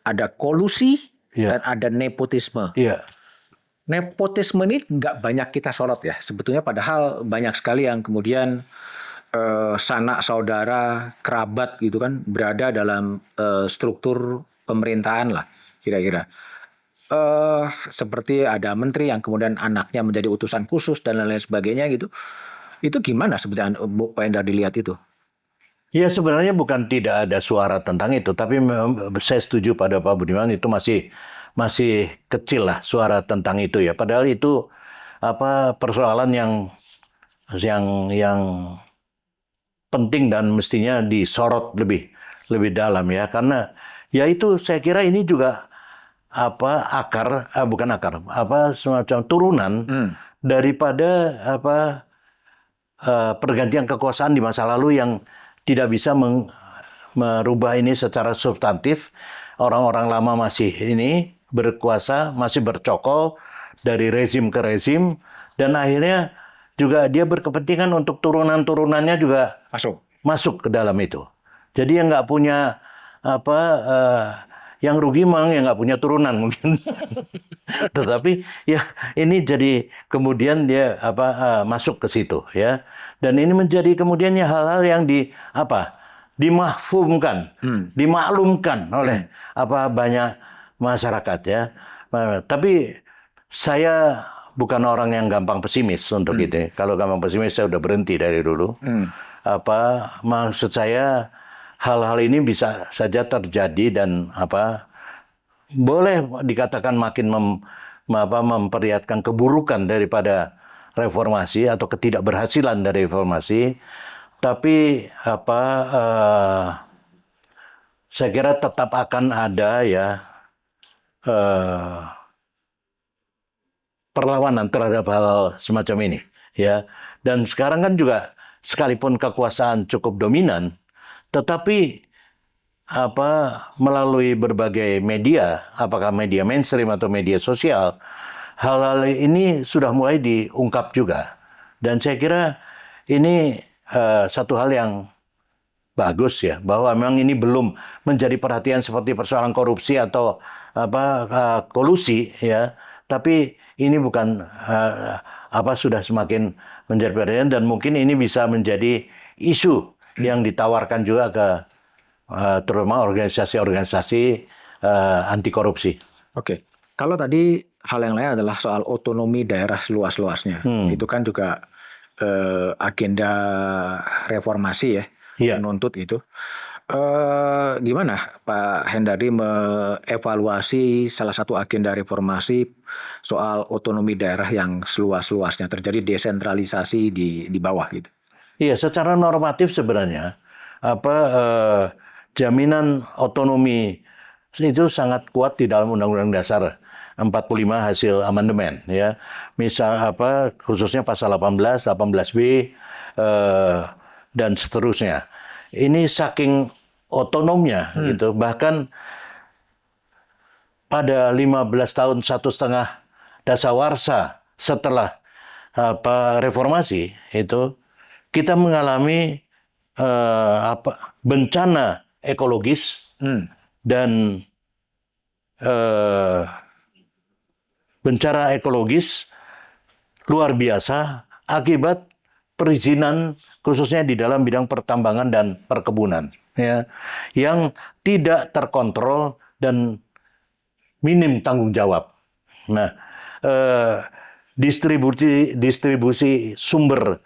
B: ada kolusi, dan ada nepotisme. Nepotisme ini nggak banyak kita sorot, ya. Sebetulnya padahal banyak sekali yang kemudian sanak saudara, kerabat gitu kan berada dalam struktur pemerintahan lah kira-kira. Seperti ada menteri yang kemudian anaknya menjadi utusan khusus dan lain-lain sebagainya gitu. Itu gimana sebetulnya Pak Endar dilihat itu?
A: Ya, sebenarnya bukan tidak ada suara tentang itu, tapi saya setuju pada Pak Budiman itu masih kecil lah suara tentang itu, ya. Padahal itu persoalan yang penting dan mestinya disorot lebih dalam, ya, karena ya itu saya kira ini juga semacam turunan daripada pergantian kekuasaan di masa lalu yang tidak bisa merubah ini secara substantif. Orang-orang lama masih berkuasa, masih bercokol dari rezim ke rezim, dan akhirnya juga dia berkepentingan untuk turunan-turunannya juga masuk ke dalam itu. Jadi yang nggak punya apa yang rugi memang yang nggak punya turunan mungkin. Tetapi ya ini jadi kemudian dia masuk ke situ ya. Dan ini menjadi kemudiannya hal-hal yang dimahfumkan, dimaklumkan oleh banyak masyarakat ya. Tapi saya bukan orang yang gampang pesimis untuk itu. Kalau gampang pesimis saya udah berhenti dari dulu. Maksud saya hal-hal ini bisa saja terjadi dan boleh dikatakan makin memperlihatkan keburukan daripada reformasi atau ketidakberhasilan dari reformasi. Tapi saya kira tetap akan ada ya perlawanan terhadap hal semacam ini ya. Dan sekarang kan juga sekalipun kekuasaan cukup dominan, tetapi melalui berbagai media, apakah media mainstream atau media sosial, hal-hal ini sudah mulai diungkap juga. Dan saya kira ini satu hal yang bagus ya, bahwa memang ini belum menjadi perhatian seperti persoalan korupsi atau kolusi ya, tapi ini bukan sudah semakin menjadi perhatian, dan mungkin ini bisa menjadi isu yang ditawarkan juga ke terutama organisasi-organisasi anti korupsi.
B: Oke, kalau tadi hal yang lain adalah soal otonomi daerah seluas-luasnya, itu kan juga agenda reformasi ya, menuntut itu. Gimana Pak Hendardi mengevaluasi salah satu agenda reformasi soal otonomi daerah yang seluas-luasnya, terjadi desentralisasi di bawah gitu?
A: Iya, secara normatif sebenarnya jaminan otonomi itu sangat kuat di dalam Undang-Undang Dasar 45 hasil amandemen ya. Misal khususnya pasal 18, 18B dan seterusnya. Ini saking otonomnya gitu. Bahkan pada 15 tahun 1,5 dasawarsa setelah reformasi itu kita mengalami bencana ekologis dan bencana ekologis luar biasa akibat perizinan khususnya di dalam bidang pertambangan dan perkebunan ya, yang tidak terkontrol dan minim tanggung jawab. Nah, distribusi sumber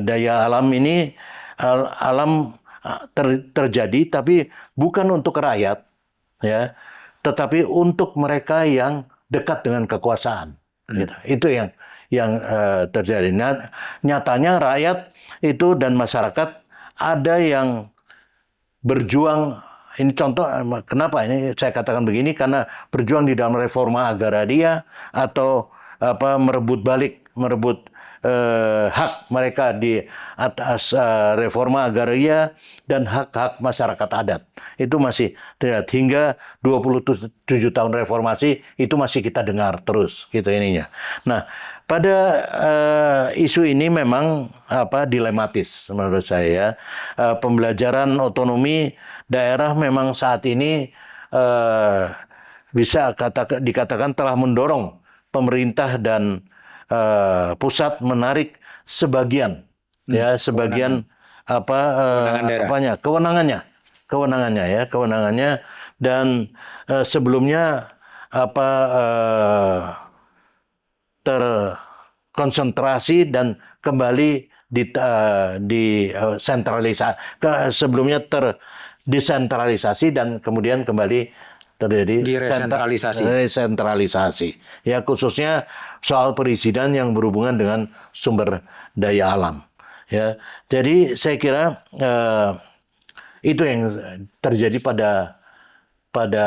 A: daya alam ini terjadi, tapi bukan untuk rakyat ya, tetapi untuk mereka yang dekat dengan kekuasaan. Gitu. Itu yang terjadi. Nah, nyatanya rakyat itu dan masyarakat ada yang berjuang. Ini contoh kenapa ini saya katakan begini, karena berjuang di dalam reforma agraria atau merebut hak mereka di atas reforma agraria dan hak-hak masyarakat adat. Itu masih terlihat hingga 27 tahun reformasi itu masih kita dengar terus gitu ininya. Nah, pada isu ini memang dilematis menurut saya. Pembelajaran otonomi daerah memang saat ini bisa dikatakan telah mendorong pemerintah dan pusat menarik sebagian kewenangannya dan sebelumnya terkonsentrasi dan kembali sebelumnya terdesentralisasi dan kemudian kembali terjadi resentralisasi. Ya, khususnya soal perizinan yang berhubungan dengan sumber daya alam. Ya, jadi saya kira itu yang terjadi pada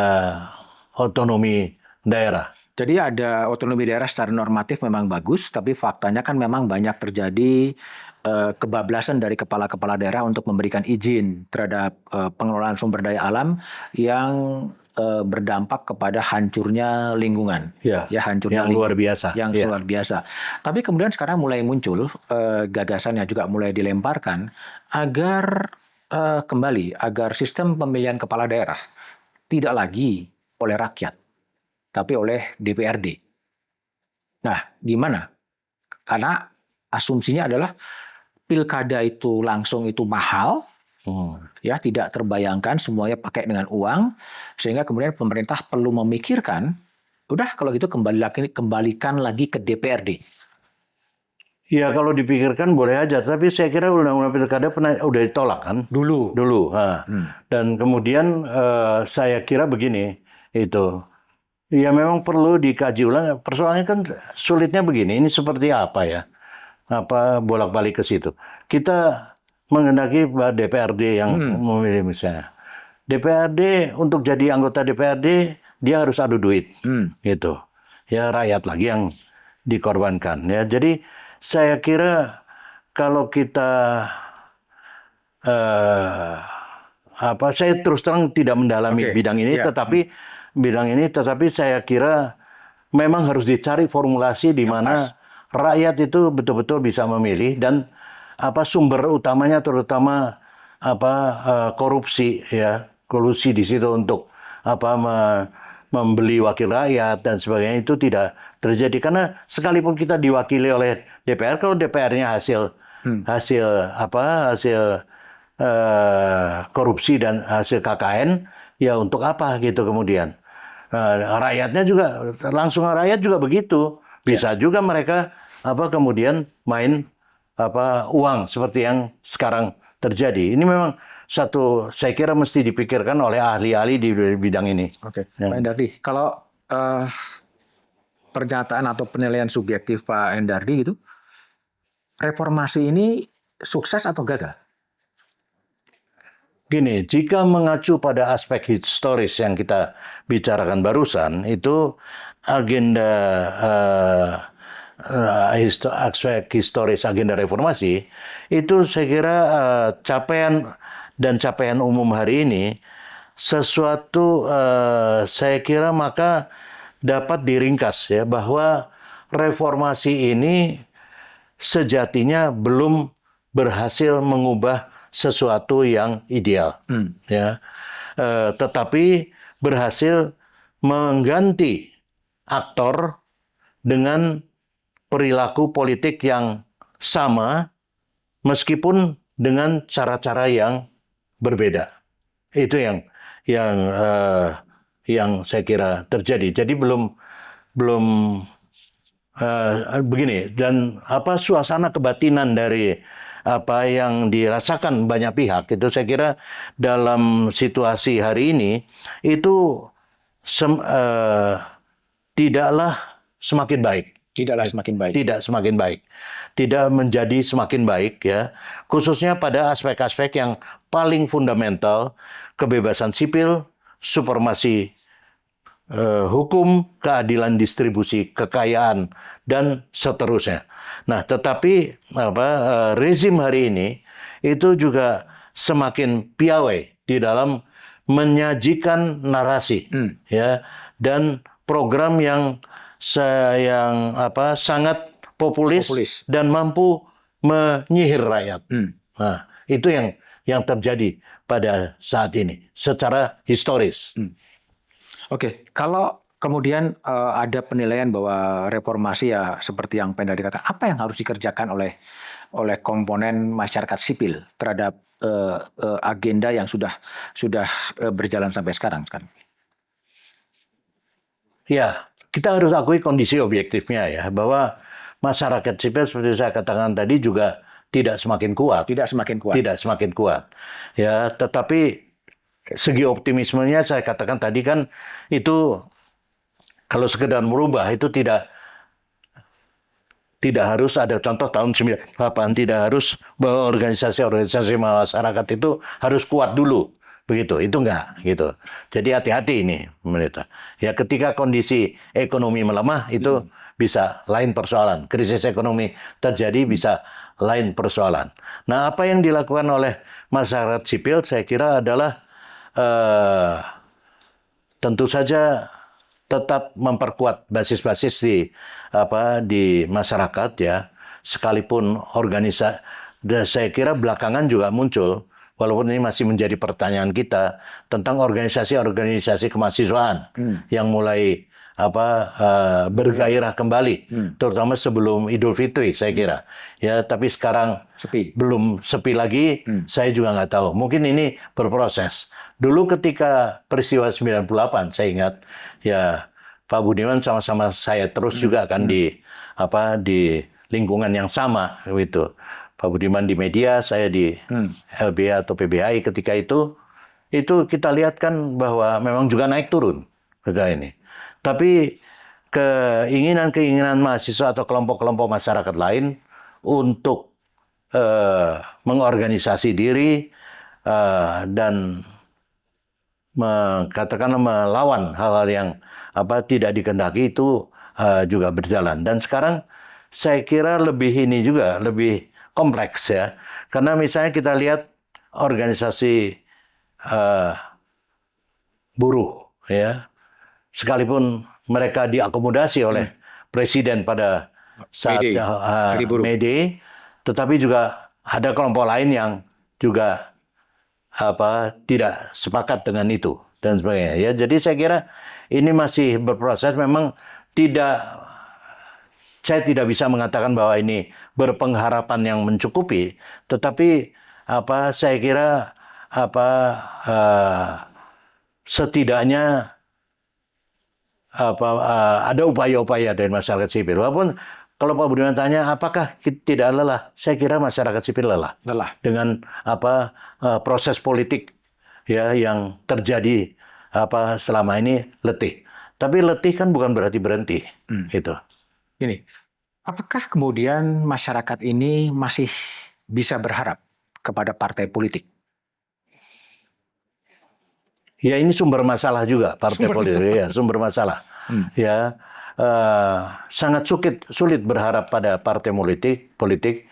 A: otonomi daerah.
B: Jadi ada otonomi daerah secara normatif memang bagus, tapi faktanya kan memang banyak terjadi kebablasan dari kepala-kepala daerah untuk memberikan izin terhadap pengelolaan sumber daya alam yang berdampak kepada hancurnya lingkungan,
A: Ya,
B: hancurnya
A: yang luar biasa.
B: yang
A: Ya.
B: luar biasa. Tapi kemudian sekarang mulai muncul gagasan yang juga mulai dilemparkan agar kembali agar sistem pemilihan kepala daerah tidak lagi oleh rakyat, tapi oleh DPRD. Nah, gimana? Karena asumsinya adalah pilkada itu langsung itu mahal, ya tidak terbayangkan semuanya pakai dengan uang, sehingga kemudian pemerintah perlu memikirkan, udah kalau gitu kembalikan lagi ke DPRD.
A: Ya kalau dipikirkan boleh aja, tapi saya kira undang-undang pilkada udah ditolak kan?
B: Dulu.
A: Nah. Dan kemudian saya kira begini, itu ya memang perlu dikaji ulang. Persoalannya kan sulitnya begini, ini seperti apa ya? Apa bolak-balik ke situ? Kita menghendaki DPRD yang memilih misalnya. DPRD untuk jadi anggota DPRD dia harus adu duit, gitu. Ya rakyat lagi yang dikorbankan. Ya jadi saya kira kalau kita saya terus terang tidak mendalami bidang ini, tetapi saya kira memang harus dicari formulasi di mana rakyat itu betul-betul bisa memilih dan sumber utamanya terutama korupsi ya, kolusi di situ untuk membeli wakil rakyat dan sebagainya itu tidak terjadi karena sekalipun kita diwakili oleh DPR, kalau DPR-nya hasil korupsi dan hasil KKN ya untuk apa gitu kemudian rakyatnya juga langsung rakyat juga begitu bisa juga mereka kemudian main uang seperti yang sekarang terjadi. Ini memang satu saya kira mesti dipikirkan oleh ahli-ahli di bidang ini.
B: Oke, Pak Endardi, kalau pernyataan atau penilaian subjektif Pak Endardi gitu, reformasi ini sukses atau gagal?
A: Gini, jika mengacu pada aspek historis yang kita bicarakan barusan, itu agenda aspek historis agenda reformasi itu saya kira capaian umum hari ini sesuatu saya kira maka dapat diringkas ya bahwa reformasi ini sejatinya belum berhasil mengubah sesuatu yang ideal ya tetapi berhasil mengganti aktor dengan perilaku politik yang sama meskipun dengan cara-cara yang berbeda. Itu yang saya kira terjadi. Jadi belum begini dan suasana kebatinan dari apa yang dirasakan banyak pihak itu saya kira dalam situasi hari ini itu tidaklah semakin baik.
B: Tidaklah semakin baik.
A: Tidak semakin baik. Tidak menjadi semakin baik ya. Khususnya pada aspek-aspek yang paling fundamental, kebebasan sipil, supremasi hukum, keadilan distribusi kekayaan dan seterusnya. Nah, tetapi rezim hari ini itu juga semakin piawai di dalam menyajikan narasi ya dan program yang sangat populis dan mampu menyihir rakyat. Nah, itu yang terjadi pada saat ini secara historis.
B: Oke, kalau kemudian ada penilaian bahwa reformasi ya seperti yang Pak Endardi katakan, apa yang harus dikerjakan oleh komponen masyarakat sipil terhadap agenda yang sudah berjalan sampai sekarang?
A: Ya, kita harus akui kondisi objektifnya ya, bahwa masyarakat sipil seperti saya katakan tadi juga tidak semakin kuat.
B: Tidak semakin kuat.
A: Ya, tetapi segi optimismenya saya katakan tadi kan itu kalau sekedar merubah itu tidak harus ada contoh tahun 98, tidak harus bahwa organisasi masyarakat itu harus kuat dulu. Begitu, itu enggak gitu. Jadi hati-hati ini pemerintah. Ya ketika kondisi ekonomi melemah itu bisa lain persoalan. Krisis ekonomi terjadi bisa lain persoalan. Nah, apa yang dilakukan oleh masyarakat sipil saya kira adalah tentu saja tetap memperkuat basis-basis di masyarakat ya, sekalipun saya kira belakangan juga muncul, walaupun ini masih menjadi pertanyaan kita tentang organisasi-organisasi kemahasiswaan yang mulai bergairah kembali, terutama sebelum Idul Fitri saya kira ya, tapi sekarang belum sepi lagi. Saya juga nggak tahu, mungkin ini berproses. Dulu ketika peristiwa 98 saya ingat ya, Pak Budiman sama-sama saya terus juga kan di lingkungan yang sama gitu. Pak Budiman di media, saya di LBH atau PBHI ketika itu kita lihat kan bahwa memang juga naik turun betul ini. Tapi keinginan mahasiswa atau kelompok-kelompok masyarakat lain untuk mengorganisasi diri dan katakanlah melawan hal-hal yang tidak dikehendaki itu juga berjalan. Dan sekarang saya kira lebih kompleks ya, karena misalnya kita lihat organisasi buruh ya, sekalipun mereka diakomodasi oleh presiden pada saat May Day, tetapi juga ada kelompok lain yang juga tidak sepakat dengan itu dan sebagainya ya. Jadi saya kira ini masih berproses. Memang saya tidak bisa mengatakan bahwa ini berpengharapan yang mencukupi, tetapi saya kira setidaknya ada upaya-upaya dari masyarakat sipil. Walaupun kalau Pak Budiman tanya apakah tidak lelah, saya kira masyarakat sipil lelah dengan proses politik ya yang terjadi selama ini, letih. Tapi letih kan bukan berarti berhenti gitu.
B: Ini, apakah kemudian masyarakat ini masih bisa berharap kepada partai politik?
A: Ya, ini sumber masalah juga partai politik ya, sumber masalah. Ya, sangat sulit berharap pada partai politik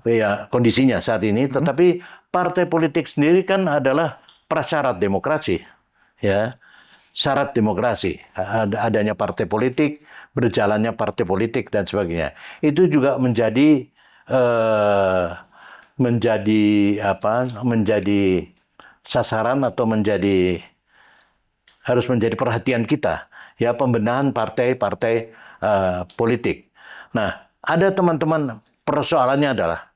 A: ya kondisinya saat ini. Tetapi partai politik sendiri kan adalah prasyarat demokrasi, ya, syarat demokrasi. Adanya partai politik, berjalannya partai politik dan sebagainya. Itu juga menjadi sasaran atau harus menjadi perhatian kita ya, pembenahan partai-partai politik. Nah, ada teman-teman, persoalannya adalah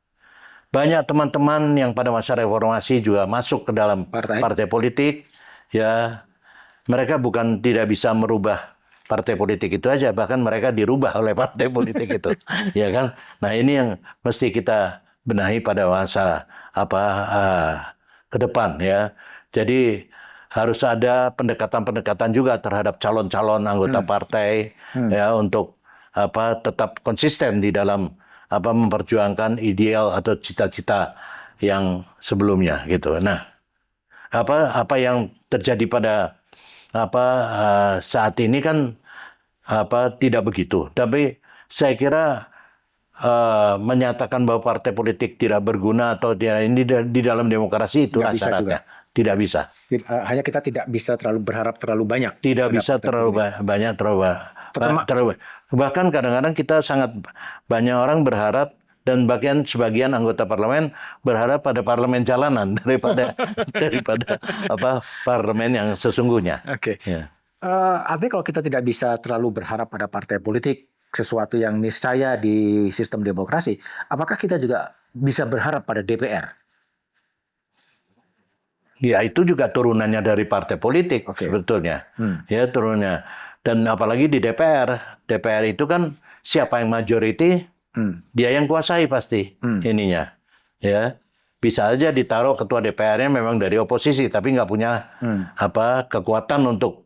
A: banyak teman-teman yang pada masa reformasi juga masuk ke dalam partai politik ya, mereka bukan tidak bisa merubah partai politik itu aja, bahkan mereka dirubah oleh partai politik itu ya kan. Nah, ini yang mesti kita benahi pada masa ke depan ya. Jadi harus ada pendekatan-pendekatan juga terhadap calon-calon anggota partai ya, untuk tetap konsisten di dalam memperjuangkan ideal atau cita-cita yang sebelumnya gitu. Nah, apa yang terjadi pada saat ini kan tidak begitu. Tapi saya kira menyatakan bahwa partai politik tidak berguna atau tidak, ini di dalam demokrasi itulah syaratnya. Tidak bisa.
B: Hanya kita tidak bisa terlalu berharap terlalu banyak.
A: Tidak bisa terlalu banyak, bahkan kadang-kadang kita sangat banyak orang berharap, dan bahkan sebagian anggota parlemen berharap pada parlemen jalanan daripada parlemen yang sesungguhnya.
B: Oke. Ya. Artinya kalau kita tidak bisa terlalu berharap pada partai politik, sesuatu yang niscaya di sistem demokrasi, apakah kita juga bisa berharap pada DPR?
A: Ya, itu juga turunannya dari partai politik sebetulnya. Ya, turunnya. Dan apalagi di DPR. DPR itu kan siapa yang majority, dia yang kuasai pasti ininya. Ya, bisa aja ditaruh ketua DPR-nya memang dari oposisi, tapi nggak punya kekuatan untuk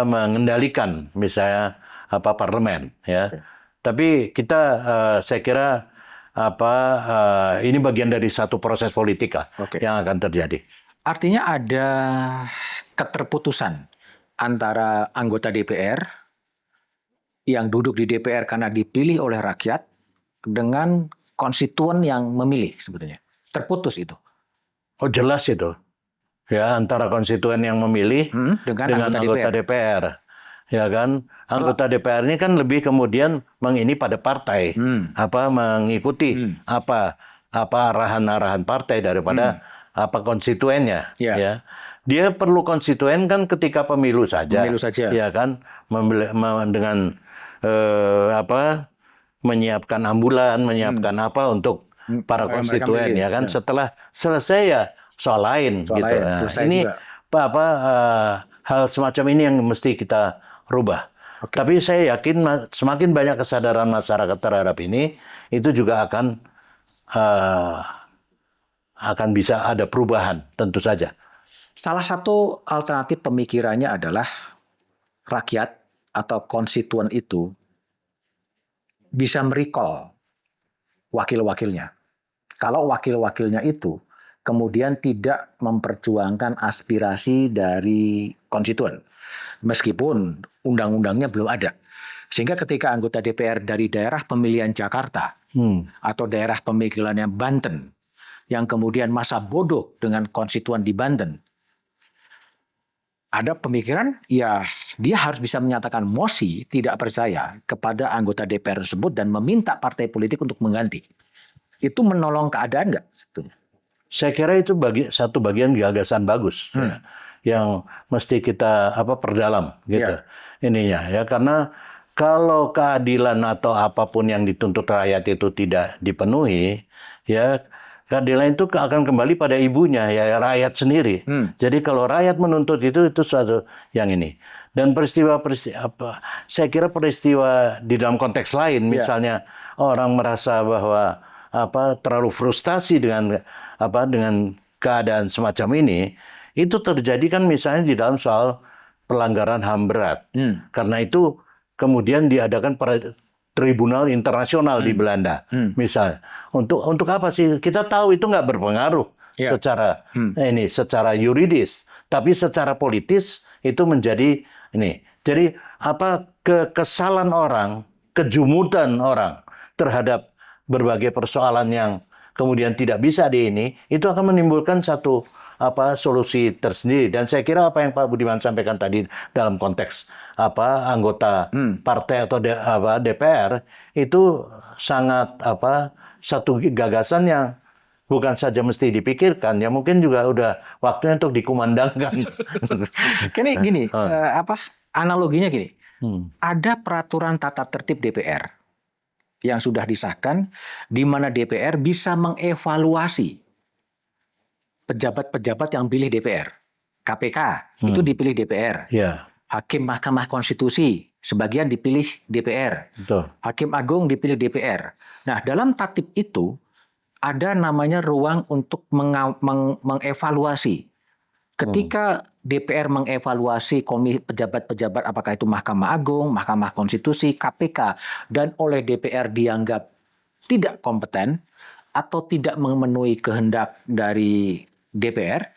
A: mengendalikan misalnya parlemen. Ya, tapi kita saya kira ini bagian dari satu proses politik yang akan terjadi.
B: Artinya ada keterputusan antara anggota DPR yang duduk di DPR karena dipilih oleh rakyat dengan konstituen yang memilih sebetulnya. Terputus itu.
A: Oh, jelas itu. ya antara konstituen yang memilih dengan anggota DPR. Ya kan, anggota DPR ini kan lebih kemudian mengini pada partai, mengikuti apa arahan-arahan partai daripada apa konstituennya. Ya, dia perlu konstituen kan ketika pemilu saja. Ya kan, dengan menyiapkan ambulan, menyiapkan apa untuk para konstituen, ya kan. Setelah selesai ya soal lain gitu. Nah, ini hal semacam ini yang mesti kita rubah. Tapi saya yakin semakin banyak kesadaran masyarakat terhadap ini, itu juga akan bisa ada perubahan, tentu saja.
B: Salah satu alternatif pemikirannya adalah rakyat atau konstituen itu bisa merecall wakil-wakilnya. Kalau wakil-wakilnya itu kemudian tidak memperjuangkan aspirasi dari konstituen, meskipun undang-undangnya belum ada. Sehingga ketika anggota DPR dari daerah pemilihan Jakarta atau daerah pemilihannya Banten, yang kemudian masa bodoh dengan konstituen di Banten, ada pemikiran, ya dia harus bisa menyatakan mosi tidak percaya kepada anggota DPR tersebut dan meminta partai politik untuk mengganti. Itu menolong keadaan nggak sebetulnya?
A: Saya kira itu satu bagian gagasan bagus ya, yang mesti kita perdalam gitu ininya ya, karena kalau keadilan atau apapun yang dituntut rakyat itu tidak dipenuhi, ya keadilan itu akan kembali pada ibunya, ya rakyat sendiri. Jadi kalau rakyat menuntut itu suatu yang ini. Dan saya kira peristiwa di dalam konteks lain, misalnya orang merasa bahwa terlalu frustasi dengan keadaan semacam ini, itu terjadi kan misalnya di dalam soal pelanggaran HAM berat. Karena itu kemudian diadakan tribunal internasional di Belanda, misalnya. Untuk apa sih? Kita tahu itu nggak berpengaruh secara yuridis, tapi secara politis itu menjadi ini. Jadi kekesalan orang, kejumudan orang terhadap berbagai persoalan yang kemudian tidak bisa itu akan menimbulkan satu solusi tersendiri. Dan saya kira apa yang Pak Budiman sampaikan tadi dalam konteks anggota partai atau DPR itu sangat satu gagasan yang bukan saja mesti dipikirkan, ya mungkin juga udah waktunya untuk dikumandangkan.
B: Gini, analoginya gini. Ada peraturan tata tertib DPR yang sudah disahkan, di mana DPR bisa mengevaluasi pejabat-pejabat yang pilih DPR. KPK itu dipilih DPR. Hakim Mahkamah Konstitusi sebagian dipilih DPR.
A: Betul.
B: Hakim Agung dipilih DPR. Nah, dalam tatip itu ada namanya ruang untuk mengevaluasi. Ketika DPR mengevaluasi pejabat-pejabat, apakah itu Mahkamah Agung, Mahkamah Konstitusi, KPK, dan oleh DPR dianggap tidak kompeten atau tidak memenuhi kehendak dari DPR,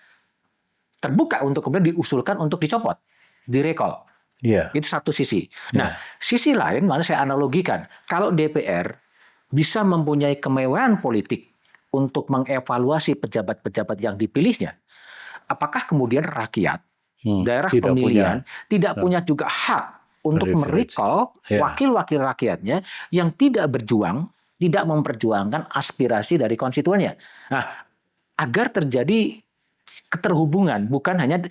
B: terbuka untuk kemudian diusulkan untuk dicopot, direkol. Itu satu sisi. Nah, sisi lain, mana saya analogikan, kalau DPR bisa mempunyai kemewahan politik untuk mengevaluasi pejabat-pejabat yang dipilihnya, apakah kemudian rakyat daerah pemilihan tidak punya juga hak untuk merecall wakil-wakil rakyatnya yang tidak berjuang, tidak memperjuangkan aspirasi dari konstituennya. Nah, agar terjadi keterhubungan, bukan hanya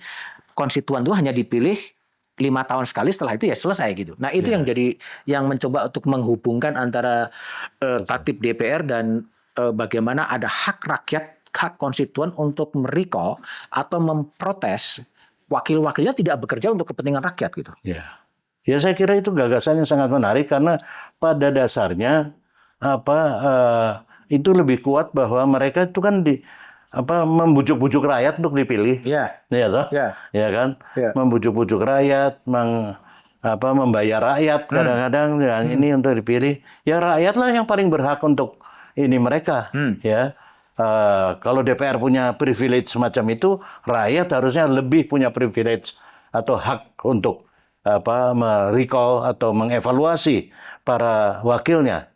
B: konstituen itu hanya dipilih 5 tahun sekali, setelah itu ya selesai gitu. Nah, itu yang mencoba untuk menghubungkan antara tatip DPR dan bagaimana ada hak rakyat, hak konstituen untuk merecall atau memprotes wakil-wakilnya tidak bekerja untuk kepentingan rakyat gitu.
A: Ya saya kira itu gagasan yang sangat menarik, karena pada dasarnya itu lebih kuat bahwa mereka itu kan membujuk-bujuk rakyat untuk dipilih. Ya kan? Membujuk-bujuk rakyat, membayar rakyat kadang-kadang yang ini untuk dipilih. Ya rakyatlah yang paling berhak untuk ini mereka, ya. Kalau DPR punya privilege semacam itu, rakyat harusnya lebih punya privilege atau hak untuk merecall atau mengevaluasi para wakilnya.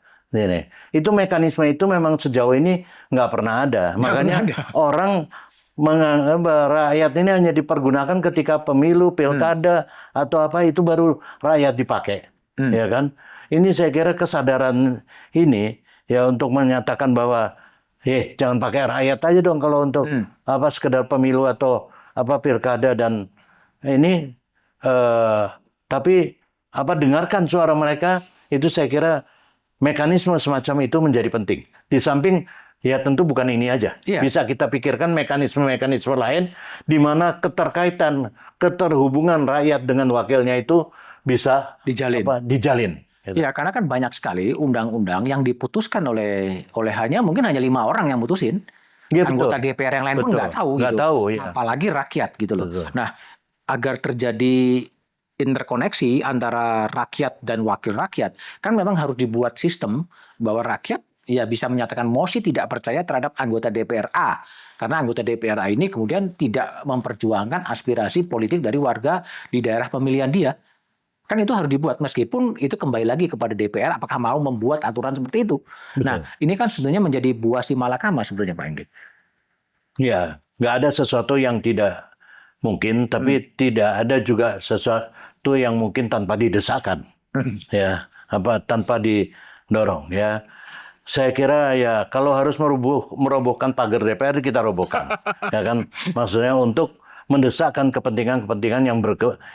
A: Itu mekanisme itu memang sejauh ini nggak pernah ada. Makanya orang rakyat ini hanya dipergunakan ketika pemilu, pilkada atau apa itu baru rakyat dipakai, ya kan? Ini saya kira kesadaran ini ya untuk menyatakan bahwa, jangan pakai rakyat aja dong kalau untuk apa sekedar pemilu atau apa pilkada dan ini, tapi apa dengarkan suara mereka itu saya kira mekanisme semacam itu menjadi penting. Di samping ya tentu bukan ini aja. Bisa kita pikirkan mekanisme-mekanisme lain di mana keterhubungan rakyat dengan wakilnya itu bisa dijalin. Gitu.
B: Ya, karena kan banyak sekali undang-undang yang diputuskan oleh mungkin hanya 5 orang yang mutusin.
A: Ya,
B: anggota DPR yang lain pun nggak tahu
A: nggak
B: gitu.
A: tahu, ya.
B: Apalagi rakyat gitu loh.
A: Betul.
B: Nah, agar terjadi interkoneksi antara rakyat dan wakil rakyat, kan memang harus dibuat sistem bahwa rakyat ya bisa menyatakan mosi tidak percaya terhadap anggota DPR A. Karena anggota DPR A ini kemudian tidak memperjuangkan aspirasi politik dari warga di daerah pemilihan dia. Kan itu harus dibuat, meskipun itu kembali lagi kepada DPR apakah mau membuat aturan seperti itu.
A: Betul.
B: Nah, ini kan sebenarnya menjadi buah si malakama sebenarnya Pak Inggit.
A: Ya, nggak ada sesuatu yang tidak mungkin, tapi tidak ada juga sesuatu yang mungkin tanpa didesakan. Ya, apa tanpa didorong ya. Saya kira ya kalau harus merobohkan pagar DPR kita robohkan. Ya kan, maksudnya untuk mendesakkan kepentingan-kepentingan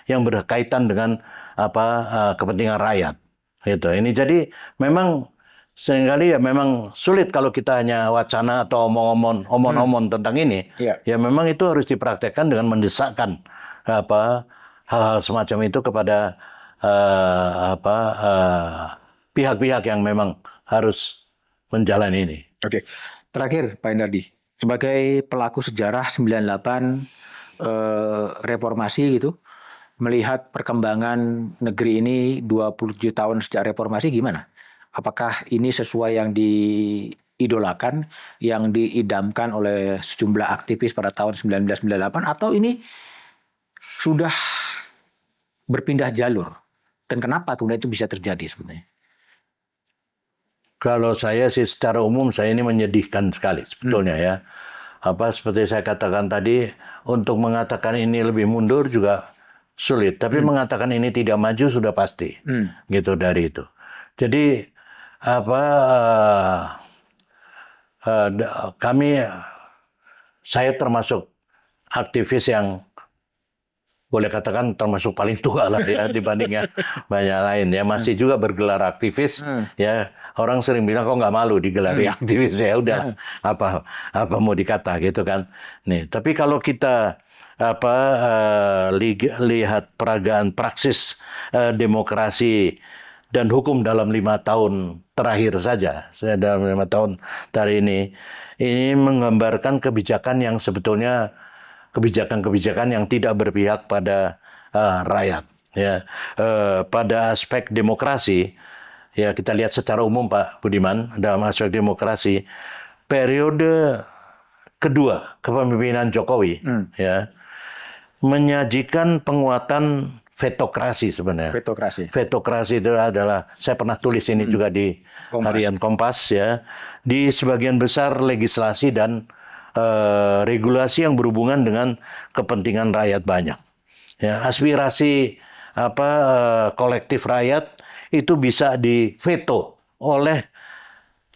A: yang berkaitan dengan kepentingan rakyat. Gitu. Ini jadi memang seringkali ya memang sulit kalau kita hanya wacana atau omong-omong tentang ini. Ya memang itu harus dipraktekkan dengan mendesakkan hal-hal semacam itu kepada pihak-pihak yang memang harus menjalani ini.
B: Oke. Terakhir Pak Endardi, sebagai pelaku sejarah 98 reformasi gitu, melihat perkembangan negeri ini 27 tahun sejak reformasi gimana? Apakah ini sesuai yang diidolakan, yang diidamkan oleh sejumlah aktivis pada tahun 1998, atau ini sudah berpindah jalur? Dan kenapa kemudian itu bisa terjadi sebenarnya?
A: Kalau saya sih secara umum saya ini menyedihkan sekali sebetulnya ya. Seperti saya katakan tadi, untuk mengatakan ini lebih mundur juga sulit, tapi mengatakan ini tidak maju sudah pasti. Gitu dari itu. Jadi saya termasuk aktivis yang boleh katakan termasuk paling tua lah ya dibandingnya banyak lain ya, masih juga bergelar aktivis ya. Orang sering bilang kok nggak malu digelari aktivis, ya udah apa mau dikata gitu kan. Nih, tapi kalau kita lihat peragaan praksis demokrasi dan hukum dalam 5 tahun terakhir saja, dalam 5 tahun terakhir ini menggambarkan kebijakan yang sebetulnya kebijakan-kebijakan yang tidak berpihak pada rakyat. Ya, pada aspek demokrasi, ya kita lihat secara umum Pak Budiman, dalam aspek demokrasi, periode kedua kepemimpinan Jokowi, ya, menyajikan penguatan vetokrasi sebenarnya. Vetokrasi itu adalah, saya pernah tulis ini juga di Harian Kompas ya, di sebagian besar legislasi dan regulasi yang berhubungan dengan kepentingan rakyat banyak. Ya, aspirasi kolektif rakyat itu bisa diveto oleh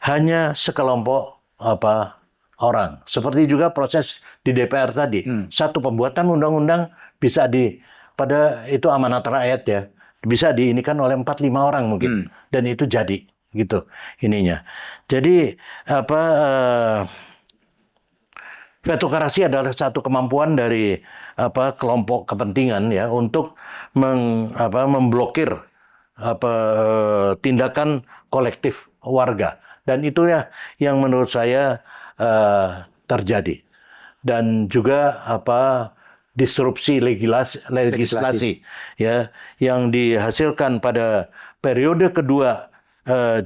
A: hanya sekelompok orang. Seperti juga proses di DPR tadi. Satu pembuatan undang-undang bisa pada itu amanat rakyat ya. Bisa diinikan oleh 4-5 orang mungkin. Dan itu jadi gitu ininya. Jadi vetokrasi adalah satu kemampuan dari kelompok kepentingan ya untuk memblokir tindakan kolektif warga, dan itu ya yang menurut saya terjadi. Dan juga disrupsi legislasi ya yang dihasilkan pada periode kedua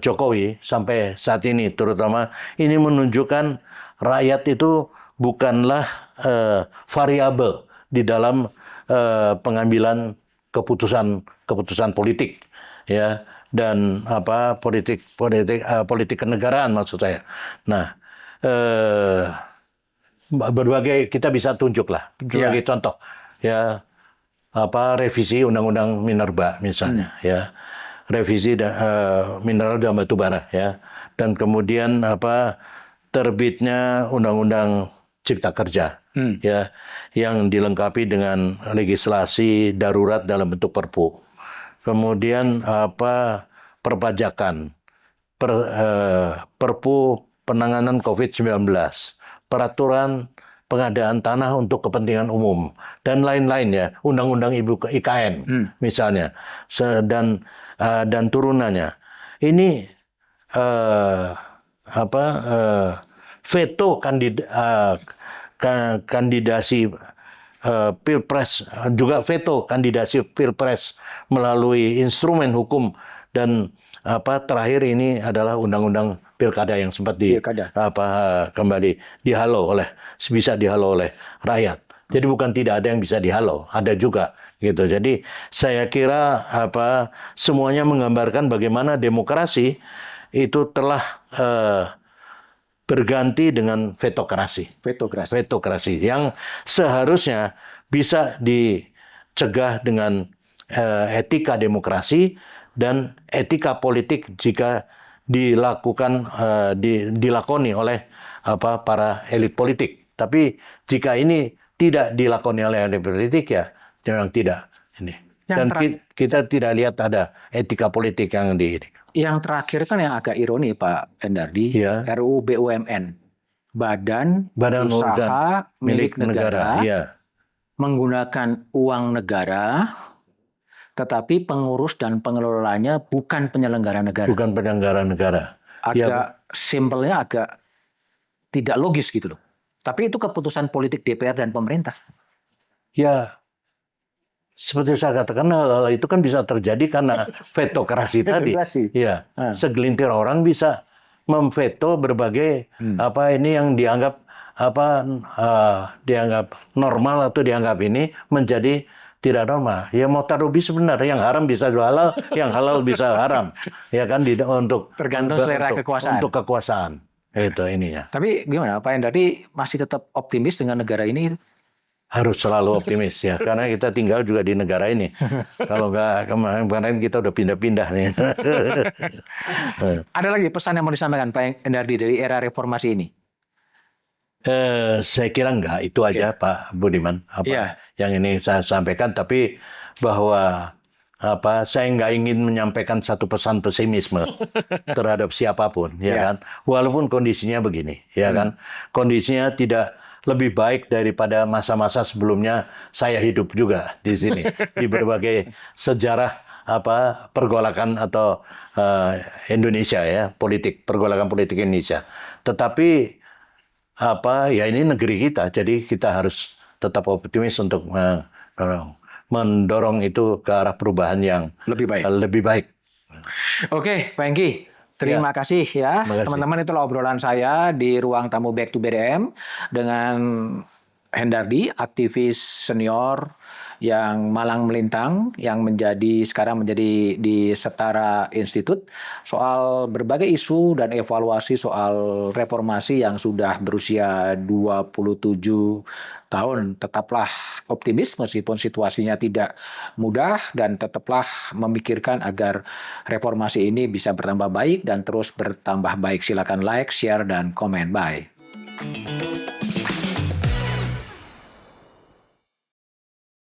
A: Jokowi sampai saat ini, terutama ini menunjukkan rakyat itu bukanlah variabel di dalam pengambilan keputusan politik ya, dan politik kenegaraan maksud saya. Nah, berbagai kita bisa tunjuk lah berbagai contoh ya, revisi undang-undang minerba misalnya ya, revisi mineral dan batu bara ya, dan kemudian terbitnya undang-undang cipta kerja ya, yang dilengkapi dengan legislasi darurat dalam bentuk Perpu. Kemudian perpajakan, Perpu penanganan COVID-19, peraturan pengadaan tanah untuk kepentingan umum dan lain-lain ya, undang-undang IKN misalnya, dan turunannya. Ini veto kandidasi Pilpres, juga veto kandidasi Pilpres melalui instrumen hukum, dan terakhir ini adalah undang-undang pilkada yang sempat kembali bisa dihalau oleh rakyat. Jadi bukan tidak ada yang bisa dihalau, ada juga gitu. Jadi saya kira semuanya menggambarkan bagaimana demokrasi itu telah berganti dengan vetokrasi. Vetokrasi yang seharusnya bisa dicegah dengan etika demokrasi dan etika politik jika dilakoni oleh para elit politik. Tapi jika ini tidak dilakoni oleh elit politik ya memang tidak ini. Dan kita tidak lihat ada etika politik yang
B: Yang terakhir kan yang agak ironi Pak Endardi, RUU BUMN, Badan Usaha Milik Negara, menggunakan uang negara, tetapi pengurus dan pengelolanya bukan penyelenggara negara.
A: Bukan penyelenggara negara.
B: Agak simpelnya agak tidak logis gitu loh. Tapi itu keputusan politik DPR dan pemerintah.
A: Ya, seperti saya katakan, hal itu kan bisa terjadi karena vetokrasi tadi. Ya, segelintir orang bisa memveto berbagai ini yang dianggap dianggap normal atau dianggap ini menjadi tidak normal. Ya motarubi sebenarnya, yang haram bisa halal, yang halal bisa haram. Ya kan untuk
B: tergantung selera kekuasaan.
A: Untuk kekuasaan. Itu ininya.
B: Tapi gimana Pak Endardi masih tetap optimis dengan negara ini?
A: Harus selalu optimis ya, karena kita tinggal juga di negara ini. Kalau nggak kemarin kita udah pindah-pindah nih.
B: Ada lagi pesan yang mau disampaikan Pak Endardi dari era reformasi ini?
A: Saya kira enggak, itu aja Pak Budiman yang ini saya sampaikan, tapi bahwa saya nggak ingin menyampaikan satu pesan pesimisme terhadap siapapun, ya kan, walaupun kondisinya begini, ya kan, kondisinya tidak lebih baik daripada masa-masa sebelumnya saya hidup juga di sini di berbagai sejarah pergolakan atau Indonesia ya, pergolakan politik Indonesia, tetapi ya ini negeri kita, jadi kita harus tetap optimis untuk mendorong itu ke arah perubahan yang lebih baik.
B: Oke, Pak Hengki, terima kasih ya. Teman-teman, itulah obrolan saya di ruang tamu Back to BDM dengan Hendardi, aktivis senior yang malang melintang, yang sekarang menjadi di Setara Institute, soal berbagai isu dan evaluasi soal reformasi yang sudah berusia 27 tahun. Tetaplah optimis meskipun situasinya tidak mudah, dan tetaplah memikirkan agar reformasi ini bisa bertambah baik dan terus bertambah baik. Silakan like, share, dan komen. Bye.